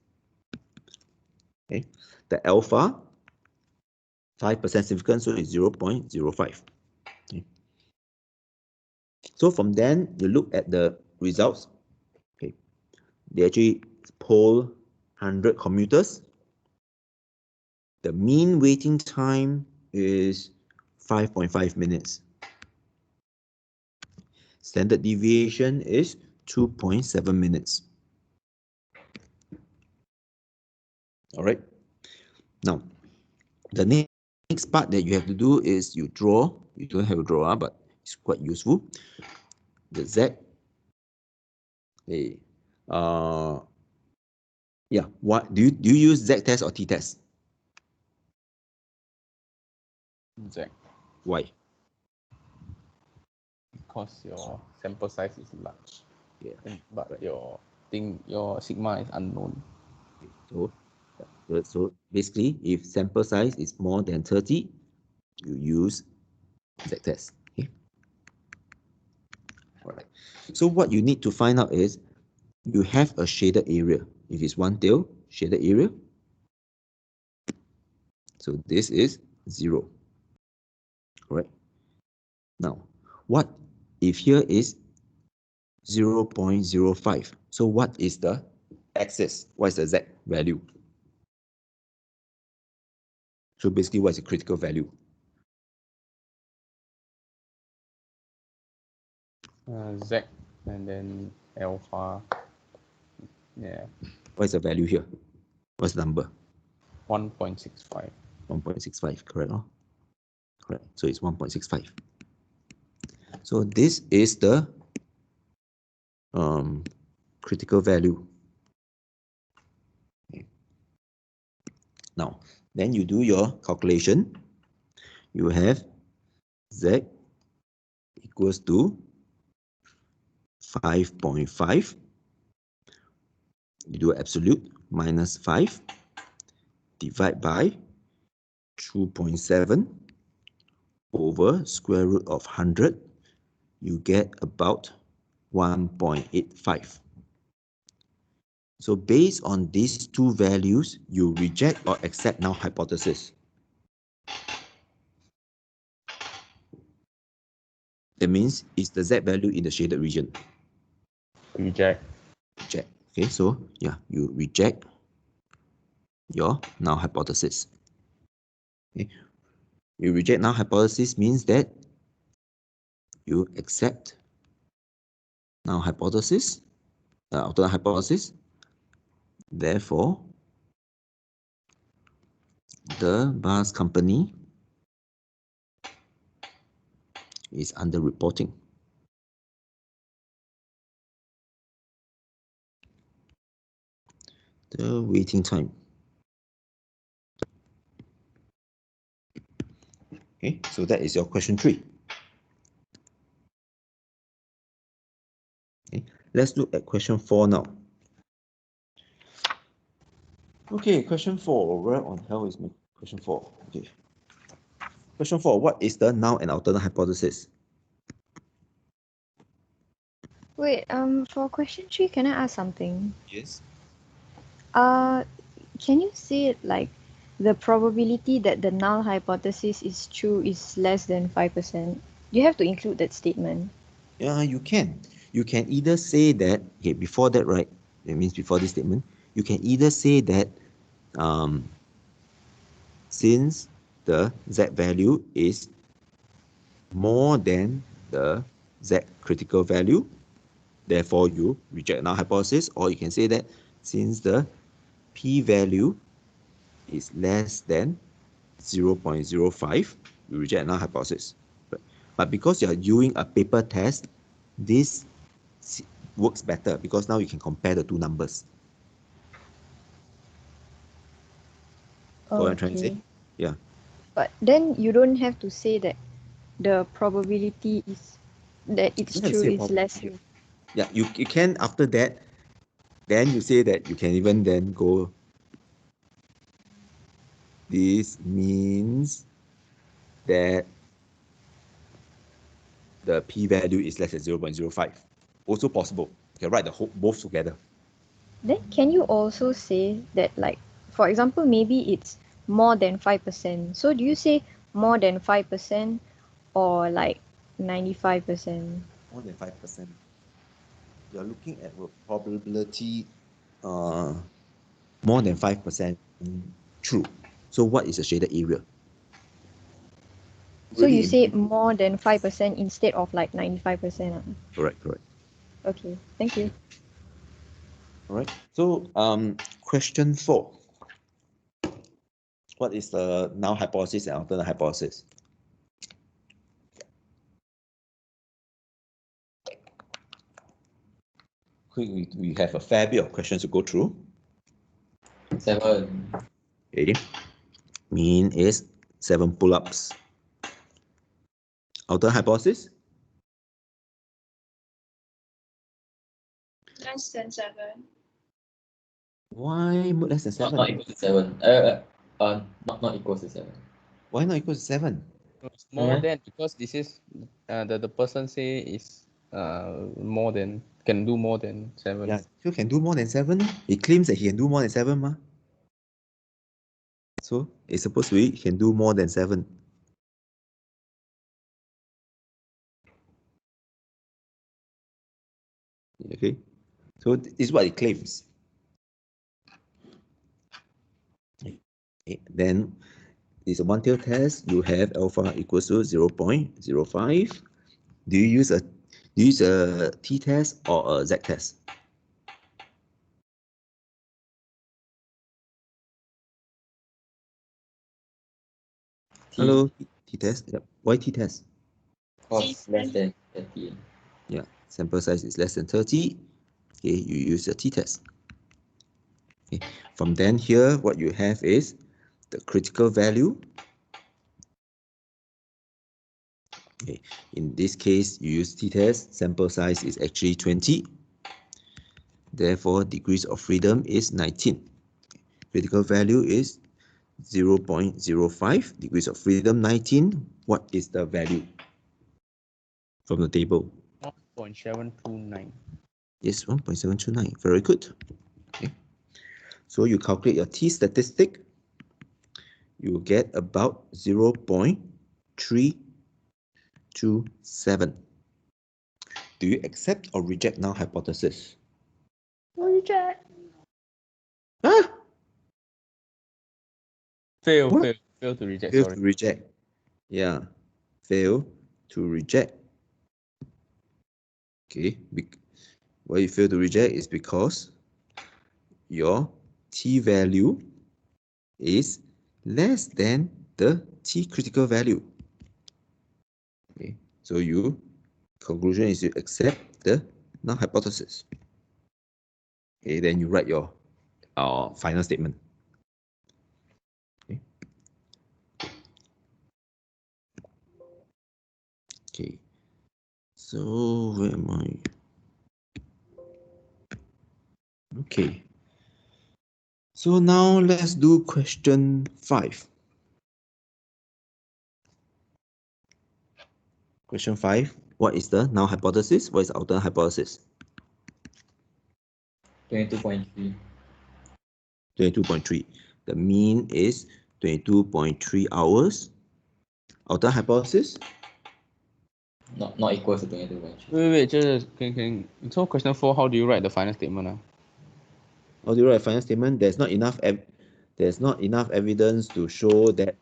S1: Okay, the alpha 5% significance, so it's 0.05. Okay. So from then you look at the results. Okay, they actually poll 100 commuters. The mean waiting time is 5.5 minutes. Standard deviation is 2.7 minutes. All right. Now, the next part that you have to do is you draw. You don't have to draw, but it's quite useful. The Z. Hey, yeah. What do you use Z test or T test?
S2: Z.
S1: Why?
S2: Because your sample size is large.
S1: Yeah.
S2: But
S1: right.
S2: your sigma is unknown.
S1: So basically, if sample size is more than 30, you use Z test. Okay. All right. So what you need to find out is you have a shaded area. If it's one tail, shaded area. So this is 0. Correct. Now, what if here is 0.05? So what is the axis? What is the Z value? So basically, what is the critical value?
S2: Z and then alpha. Yeah.
S1: What is the value here? What's the number?
S2: 1.65.
S1: 1.65, correct? No? Correct. So it's 1.65. So this is the critical value. Okay. Now, then you do your calculation. You have Z equals to 5.5. You do absolute minus 5 divide by 2.7 over square root of 100. You get about 1.85. So based on these two values, you reject or accept null hypothesis. That means it's the Z value in the shaded region.
S2: Reject.
S1: Reject. Okay, so yeah, you reject your null hypothesis. Okay. You reject null hypothesis means that you accept null hypothesis, alternate hypothesis. Therefore, the bus company is underreporting. The waiting time. Okay, so that is your question 3. Okay, let's look at question 4 now. Okay, question 4. Where on hell is my question 4? Okay. Question 4. What is the null and alternate hypothesis?
S4: Wait, for question 3, can I ask something?
S1: Yes.
S4: Can you say it like the probability that the null hypothesis is true is less than 5%? You have to include that statement.
S1: Yeah, you can. You can either say that, okay, before that, right? That means before this statement, you can either say that since the Z value is more than the Z critical value, therefore you reject null hypothesis, or you can say that since the p-value is less than 0.05, you reject null hypothesis. But because you are doing a paper test, this works better because now you can compare the two numbers. What I'm trying to say? Yeah.
S4: But then you don't have to say that the probability is that it's
S1: You can
S4: true
S1: say
S4: is less.
S1: Yeah, you can after that, then you say that you can even then go, this means that the p-value is less than 0.05. Also possible. You can write the whole, both together.
S4: Then can you also say that, like, for example, maybe it's more than 5%. So do you say more than 5% or like 95%?
S1: More than 5%. You're looking at a probability more than 5% true. So what is the shaded area?
S4: So
S1: Really
S4: you say more than 5% instead of like 95%.
S1: Correct.
S4: Okay, thank you.
S1: All right. So question 4. What is the null hypothesis and alternate hypothesis? We have a fair bit of questions to go through.
S6: 7.
S1: Okay. Mean is 7 pull-ups. Alternate hypothesis?
S5: Less than 7.
S1: Why less than 7?
S6: Not equal to 7. Not equal to 7.
S1: Why not equal to 7?
S2: It's more than, because this is the person say is more than, can do more than 7.
S1: Yeah, so can do more than 7. He claims that he can do more than 7, ma. So it's supposed to be he can do more than 7. Okay, so this is what it claims. Okay. Then it's a one-tail test. You have alpha equals to 0.05. Do you use a t-test or a z-test? Hello, t-test. Yep. Why t-test?
S6: Because less than 30.
S1: Yeah, sample size is less than 30. Okay, you use a t-test. Okay. From then here, what you have is the critical value. Okay. In this case, you use t-test. Sample size is actually 20. Therefore, degrees of freedom is 19. Critical value is 0.05. Degrees of freedom 19. What is the value from the table?
S2: 1.729.
S1: Yes, 1.729. Very good. Okay. So you calculate your t statistic. You get about 0.327. Do you accept or reject null hypothesis?
S4: Reject.
S1: Huh?
S2: Fail
S1: What?
S2: to reject,
S1: Fail
S2: sorry.
S1: to reject. Yeah, fail to reject. Okay, why you fail to reject is because your t value is less than the t critical value. Okay, so you conclusion is you accept the null hypothesis. Okay, then you write your final statement. Okay. Okay. So where am I? Okay. So now let's do question 5. Question 5. What is the null hypothesis? What is the alternate hypothesis?
S6: 22.3.
S1: 22.3. The mean is 22.3 hours. Alternate hypothesis?
S6: Not equal to 22.3.
S2: Wait, just can so question 4, how do you write the final statement?
S1: How do you write a final statement? There's not enough evidence to show that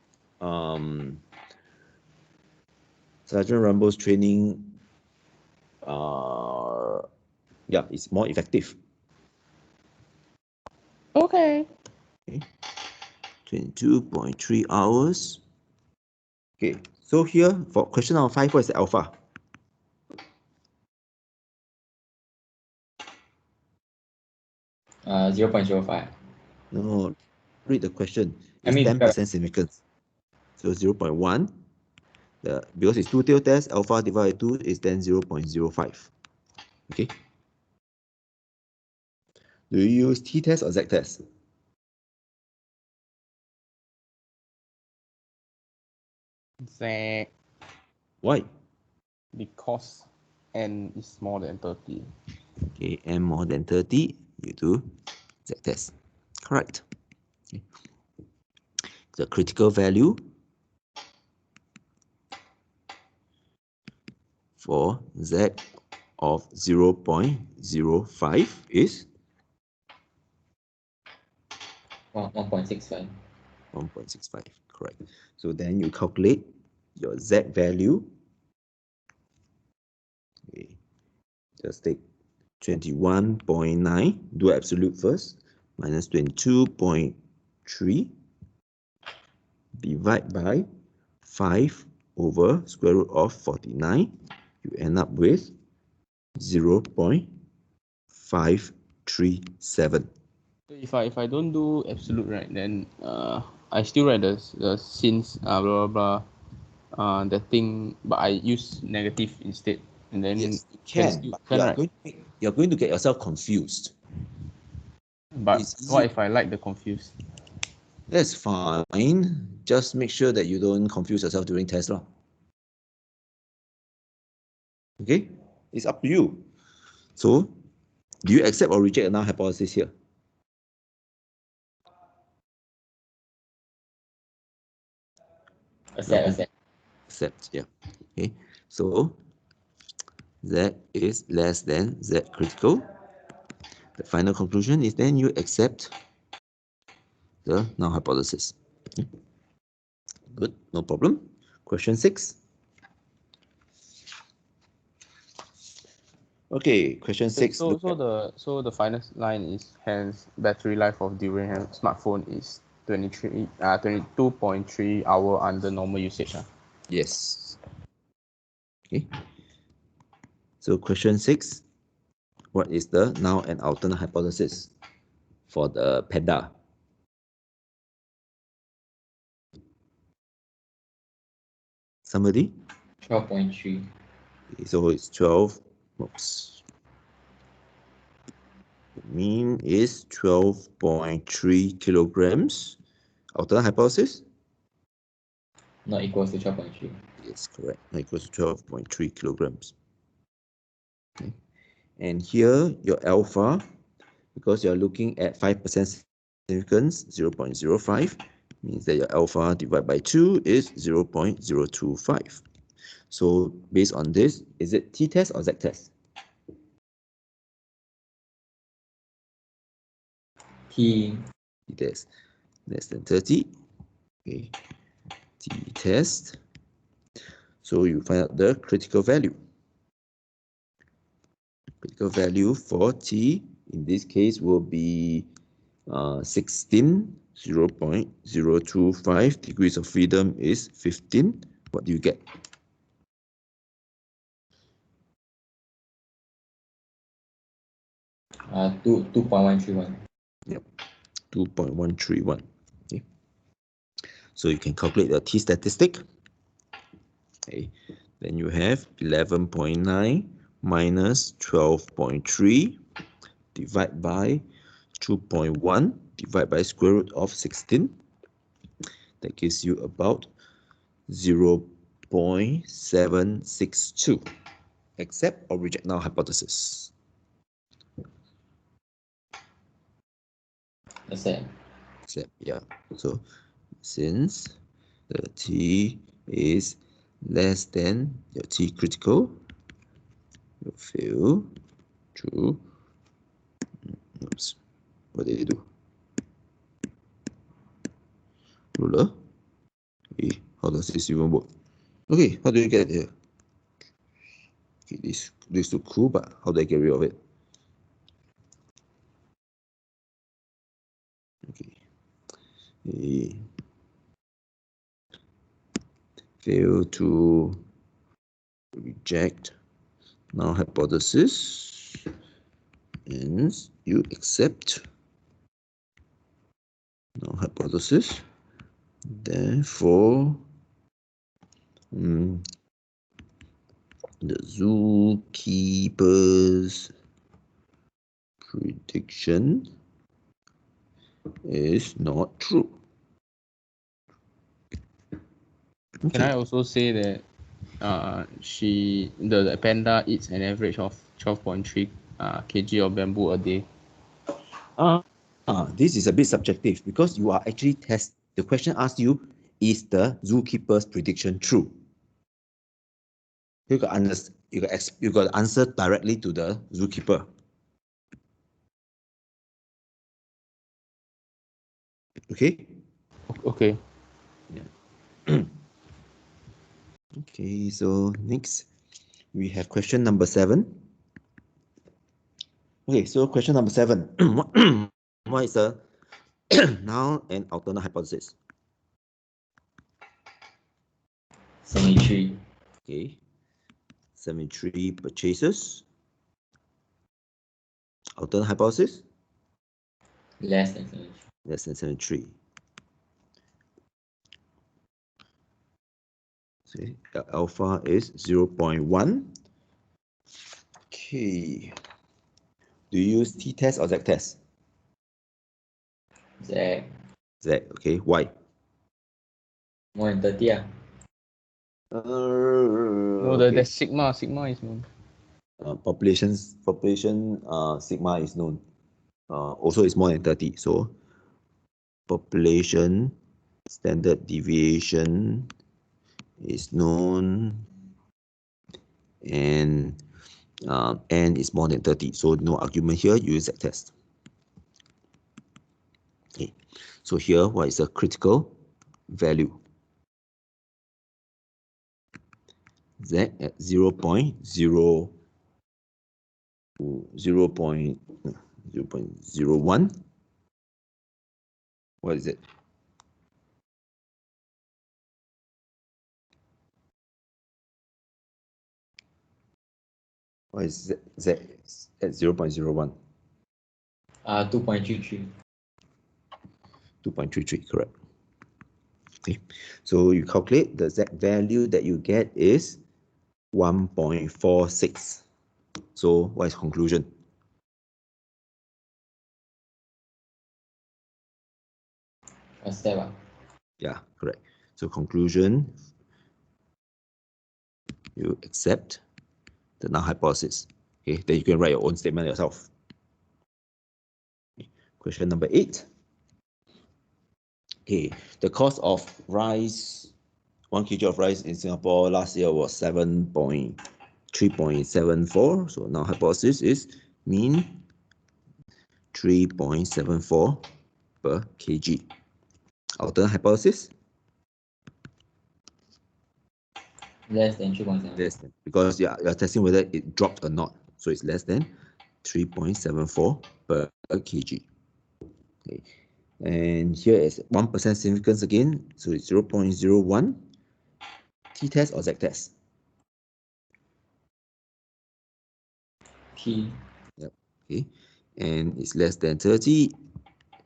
S1: Sergeant Rambo's training it's more effective.
S2: Okay.
S1: 22.3 hours. Okay, so here for question number 5, what is the alpha?
S6: Uh, 0.05.
S1: No, read the question.
S6: I
S1: It's
S6: mean,
S1: 10% significance. So 0.1, because it's two-tailed test, alpha divided by 2 is then 0.05. Okay. Do you use t-test or z-test?
S2: Z,
S1: Why?
S2: because n is more than 30.
S1: Okay, n more than 30, you do z-test. Correct. Okay. The critical value for z of 0.05 is
S6: 1.65.
S1: 1.65, correct. So then you calculate your z value. Okay. Just take 21.9, do absolute first, minus 22.3, divide by 5 over square root of 49. You end up with 0.537.
S2: If I don't do absolute, right, then I still write the since blah blah blah the thing, but I use negative instead, and then
S1: Yes, you
S2: can
S1: can,
S2: still
S1: but
S2: can, right?
S1: you're going to get yourself confused.
S2: But
S1: It's
S2: what
S1: easy.
S2: if I like the confused?
S1: That's fine. Just make sure that you don't confuse yourself during test lah. Okay, it's up to you. So, do you accept or reject a null hypothesis here?
S6: Accept.
S1: Accept, yeah. Okay, so Z is less than Z critical. The final conclusion is then you accept the null hypothesis. Okay. Good, no problem. Question 6. Okay, question 6.
S2: So the final line is hence battery life of during a smartphone is 22.3 hour under normal usage.
S1: Yes. Okay. So question 6. What is the null and alternate hypothesis for the panda? Somebody?
S6: 12.3.
S1: Okay, so it's 12. Oops. The mean is 12.3 kilograms. Alternate hypothesis?
S6: Not equals to 12.3.
S1: Yes, correct. Equals to 12.3 kilograms. Okay. And here, your alpha, because you're looking at 5% significance, 0.05, means that your alpha divided by 2 is 0.025. So based on this, is it t-test or z-test? T-test. Less than 30. Okay. T-test. So you find out the critical value. Critical value for T in this case will be 16, 0.025. Degrees of freedom is 15. What do you get?
S6: Uh, 2.131.
S1: Yep, 2.131. Okay. So you can calculate the T statistic. Okay. Then you have 11.9 minus 12.3 divided by 2.1 divided by square root of 16. That gives you about 0.762. Accept or reject null hypothesis?
S6: Accept.
S1: Accept, yeah. So since the T is less than your T critical, you fail to, oops, what did you do? Ruler? Okay, how does this even work? Okay, how do you get it here? Okay, this looks cool, but how do I get rid of it? Okay. Fail to reject null hypothesis, and you accept null hypothesis. Therefore, The zookeeper's prediction is not true.
S2: Can I also say that the panda eats an average of 12.3 kg of bamboo a day?
S1: This is a bit subjective because you are actually the question asks you, is the zookeeper's prediction true? You got to answer directly to the zookeeper. Okay?
S2: Okay.
S1: Yeah. Okay, so next we have question number 7. Okay, so question number 7. What is a null and alternate hypothesis?
S6: Symmetry.
S1: Okay. 73 purchases. Alternate hypothesis?
S6: Less than symmetry.
S1: Less than 73. See, alpha is 0.1. Okay. Do you use t-test or z-test?
S6: Z.
S1: Z, okay. Why?
S6: More than 30.
S2: No,
S1: Okay.
S2: the sigma is known.
S1: Population sigma is known. Also is more than 30. So population standard deviation is known, and n is more than 30. So no argument here. You use z-test. Okay. So here, what is a critical value? Z at 0.01. What is it? What is Z at 0.01?
S6: 2.33.
S1: 2.33, correct. Okay, so you calculate the Z value that you get is 1.46. So what is conclusion?
S6: First step.
S1: Yeah, correct. So conclusion, you accept the null hypothesis. Okay, then you can write your own statement yourself. Question number 8. Okay, the cost of rice, 1 kg of rice in Singapore last year was 3.74. So now hypothesis is mean 3.74 per kg. Alternate hypothesis?
S6: Less than 3.7.
S1: Less than, because you're testing whether it dropped or not. So it's less than 3.74 per kg. Okay. And here is 1% significance again. So it's 0.01. T-test or Z-test?
S6: T.
S1: Yep. Okay. And it's less than 30.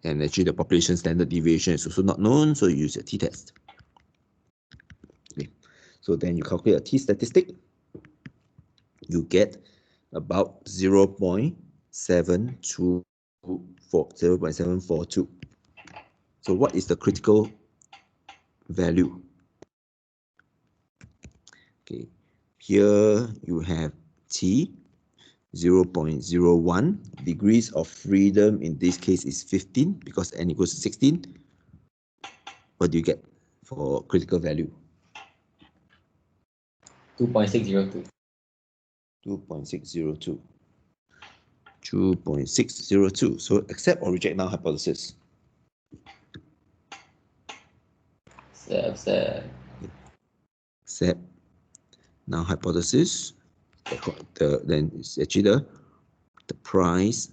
S1: And actually the population standard deviation is also not known. So you use your T-test. Okay. So then you calculate a T-statistic. You get about 0.742. So what is the critical value? Okay, here you have T, 0.01. Degrees of freedom in this case is 15 because n equals to 16. What do you get for critical value?
S6: 2.602.
S1: 2.602. 2.602. So accept or reject null hypothesis?
S6: Accept.
S1: Accept null hypothesis. Then it's actually the price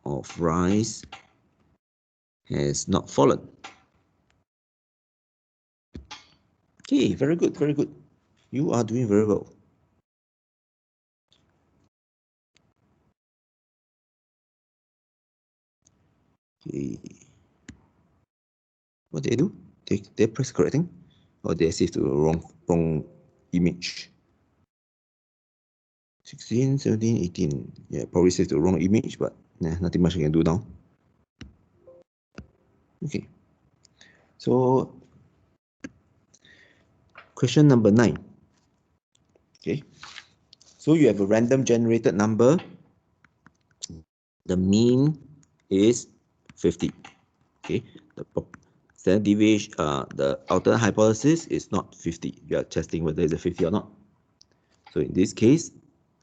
S1: of rice has not fallen. Okay, very good, very good. You are doing very well. Okay. What they do? They press correcting. or they saved to the wrong image. 16, 17, 18. Yeah, probably saved the wrong image, but nah, nothing much I can do now. Okay. So question number 9. Okay. So you have a random generated number. The mean is 50. Okay. The standard deviation, the alternate hypothesis is not 50. You are testing whether it's a 50 or not. So in this case,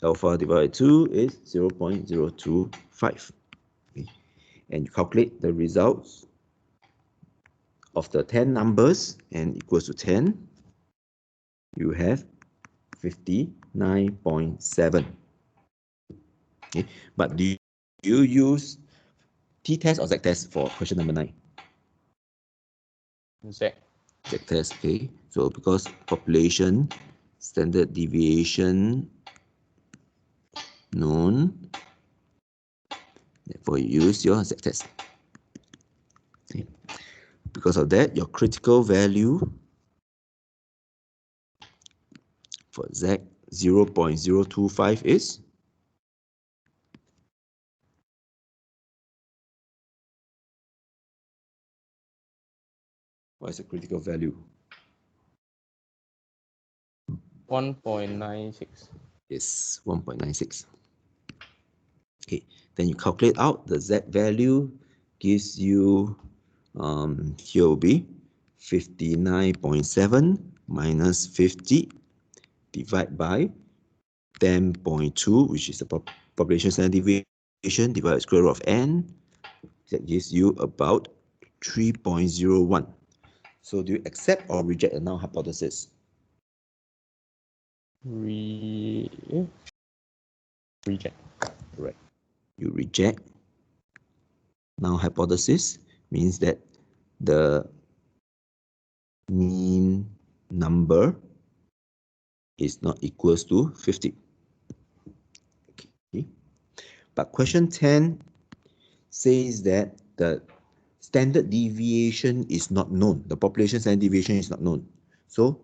S1: alpha divided by 2 is 0.025. Okay. And you calculate the results of the 10 numbers and equals to 10. You have 59.7. Okay. But do you use t-test or z-test for question number 9? Z-test, okay. So because population, standard deviation known, therefore you use your z-test. Okay. Because of that, your critical value for z 0.025 is what is the critical value?
S2: 1.96.
S1: Yes, 1.96. Okay, then you calculate out the z value, gives you here will be 59.7 minus 50 divided by 10.2, which is the population standard deviation divided by square root of n. That gives you about 3.01. So do you accept or reject the null hypothesis?
S2: Reject.
S1: Right. You reject. Null hypothesis means that the mean number is not equals to 50. Okay. But question 10 says that the standard deviation is not known. The population standard deviation is not known. So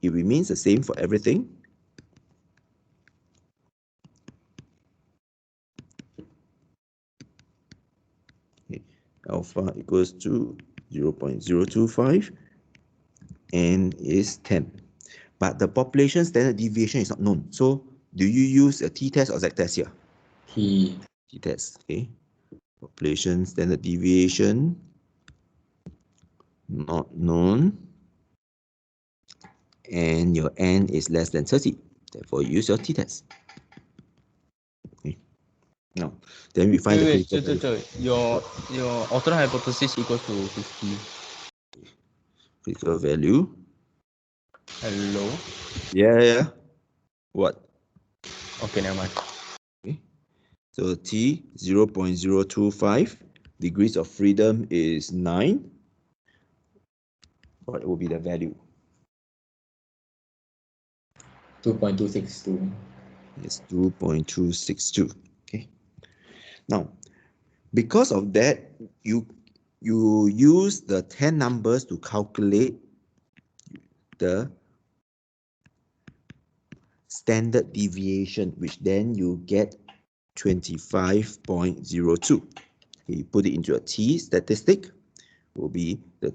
S1: it remains the same for everything. Okay. Alpha equals to 0.025 and is 10. But the population standard deviation is not known. So do you use a t-test or z-test here? T-test, okay. Population standard deviation not known, and your n is less than 30. Therefore, use your t-test. Okay. Now, then we find the critical value.
S2: Your alternate hypothesis equals to 50.
S1: Critical value.
S2: Hello.
S1: Yeah. What?
S2: Okay, never mind.
S1: Okay. So T 0.025 degrees of freedom is 9. What will be the value?
S6: 2.262.
S1: It's 2.262. Okay. Now, because of that, you use the 10 numbers to calculate the standard deviation, which then you get 25.02. You put it into a t statistic, will be the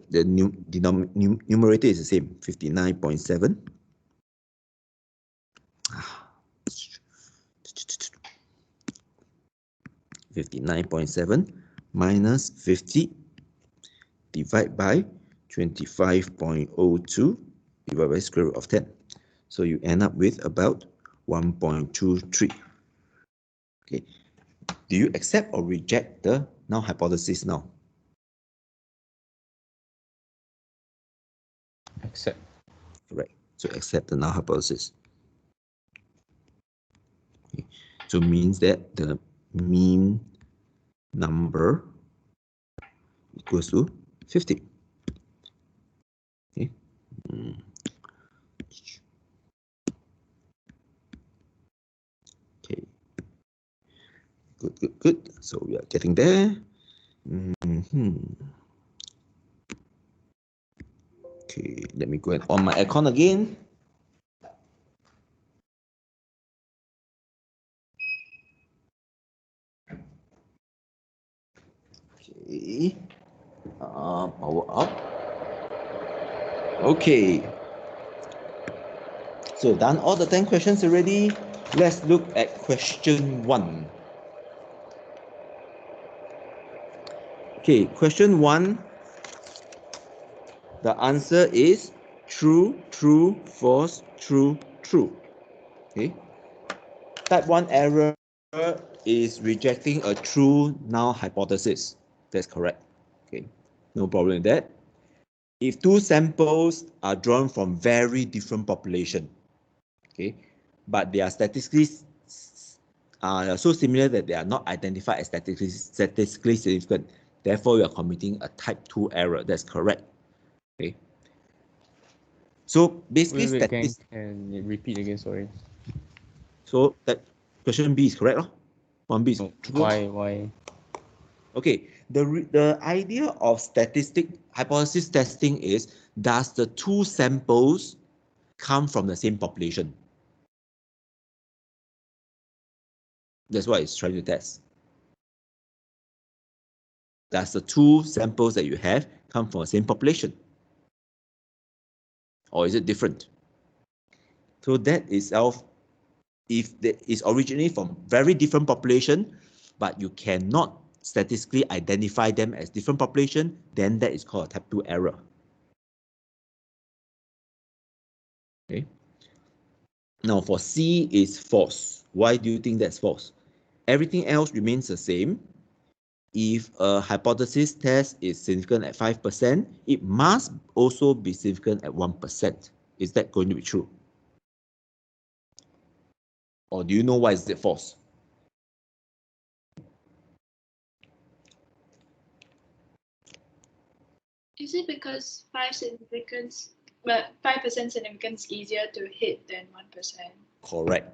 S1: numerator is the same, 59.7. 59.7 minus 50 divided by 25.02 divided by square root of 10. So you end up with about 1.23. Okay. Do you accept or reject the null hypothesis now?
S2: Accept.
S1: Correct. So accept the null hypothesis. Okay. So means that the mean number equals to 50. Okay. Okay. Good. So we are getting there. Okay, let me go and on my aircon again. Okay, power up. Okay, so done all the 10 questions already. Let's look at question 1. Okay, question 1. The answer is true, true, false, true, true. Okay. Type 1 error is rejecting a true null hypothesis. That's correct. Okay, no problem with that. If two samples are drawn from very different population, okay, but they are statistically so similar that they are not identified as statistically significant, therefore you are committing a type 2 error. That's correct. Okay. So basically,
S2: Wait, can you repeat again? Sorry.
S1: So that question B is correct, no? 1B is
S2: No,
S1: true.
S2: why?
S1: Okay, the idea of statistic hypothesis testing is, does the two samples come from the same population? That's what it's trying to test. Does the two samples that you have come from the same population? Or is it different? So that itself, if it is originally from very different population, but you cannot statistically identify them as different population, then that is called a type 2 error. Okay. Now for C is false. Why do you think that's false? Everything else remains the same. If a hypothesis test is significant at 5%, it must also be significant at 1%. Is that going to be true? Or do you know why is it false?
S5: Is it because 5% significance easier to hit than 1%?
S1: Correct.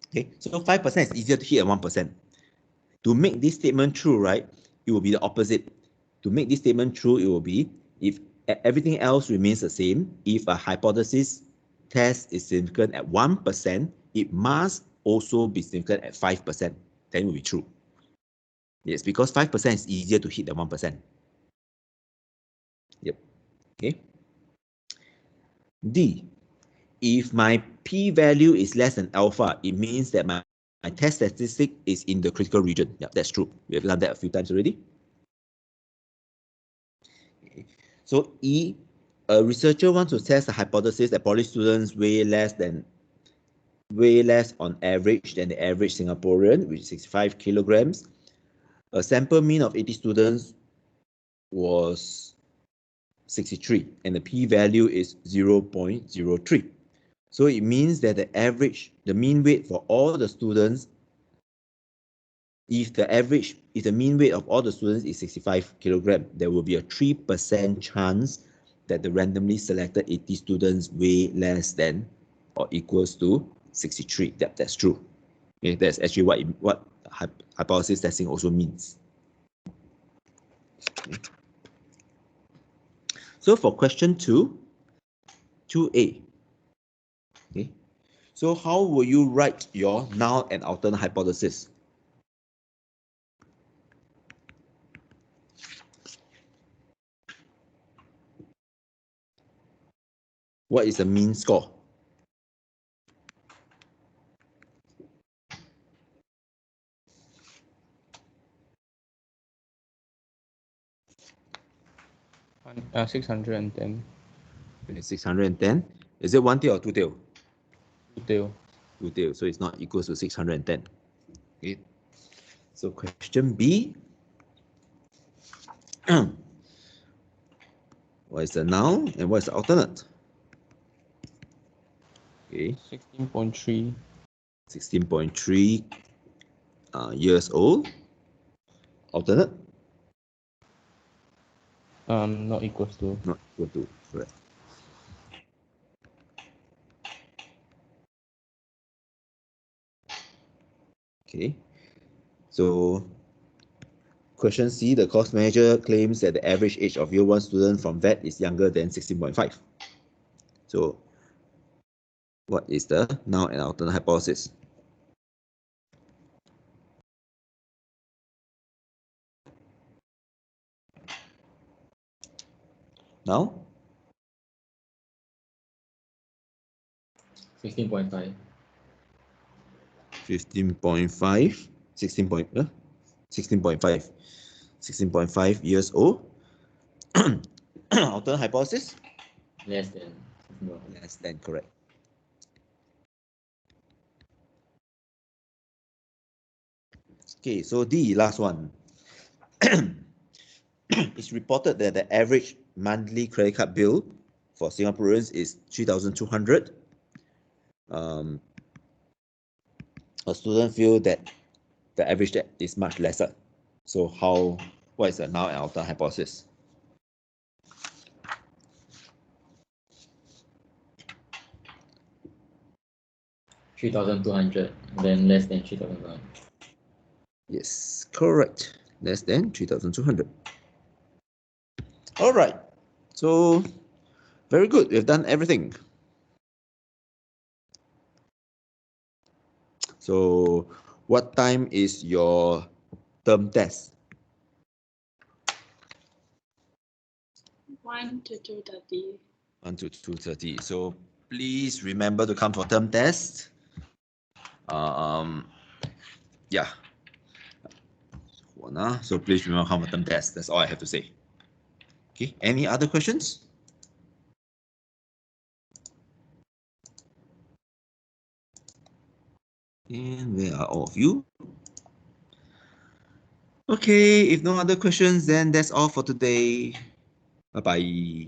S1: Okay, so 5% is easier to hit than 1%. To make this statement true, right, it will be the opposite. To make this statement true, it will be if everything else remains the same, if a hypothesis test is significant at 1%, it must also be significant at 5%. Then it will be true. Yes, because 5% is easier to hit than 1%. Yep. Okay. D. If my p-value is less than alpha, it means that my test statistic is in the critical region. Yeah, that's true. We have done that a few times already. So E, a researcher wants to test the hypothesis that poly students weigh less on average than the average Singaporean, which is 65 kilograms. A sample mean of 80 students was 63, and the p-value is 0.03. So it means that the mean weight for all the students, if the mean weight of all the students is 65 kilogram, there will be a 3% chance that the randomly selected 80 students weigh less than or equals to 63. That's true. Okay, that's actually what hypothesis testing also means. Okay. So for question 2A. Okay. So how will you write your null and alternate hypothesis? What is the mean score?
S2: Uh, 610.
S1: 610. Is it one tail or two tail?
S2: Two tail.
S1: Two tail. So it's not equal to 610. Okay. So question B. What is the null and what is the alternate? Okay.
S2: 16.3.
S1: 16.3 years old. Alternate?
S2: Not equals to.
S1: Not equal to. Correct. Okay. So Question C, the course manager claims that the average age of year 1 student from VET is younger than 16.5. So what is the null and alternate hypothesis? Now,
S6: 16.5.
S1: 15.5, 16.5 years old. Alternate hypothesis?
S6: Less than.
S1: Less than, correct. Okay, so the last one. It's reported that the average monthly credit card bill for Singaporeans is 3,200. A student feel that the average debt is much lesser. So what is the null and alternate hypothesis?
S6: $3,200, then less than 3,200.
S1: Yes, correct. Less than 3,200. All right. So very good. We've done everything. So what time is your term test?
S5: 1 to 2:30.
S1: 1 to 2:30. So please remember to come for term test. Yeah. So please remember to come for term test. That's all I have to say. Okay. Any other questions? And where are all of you? Okay, if no other questions, then that's all for today. Bye-bye.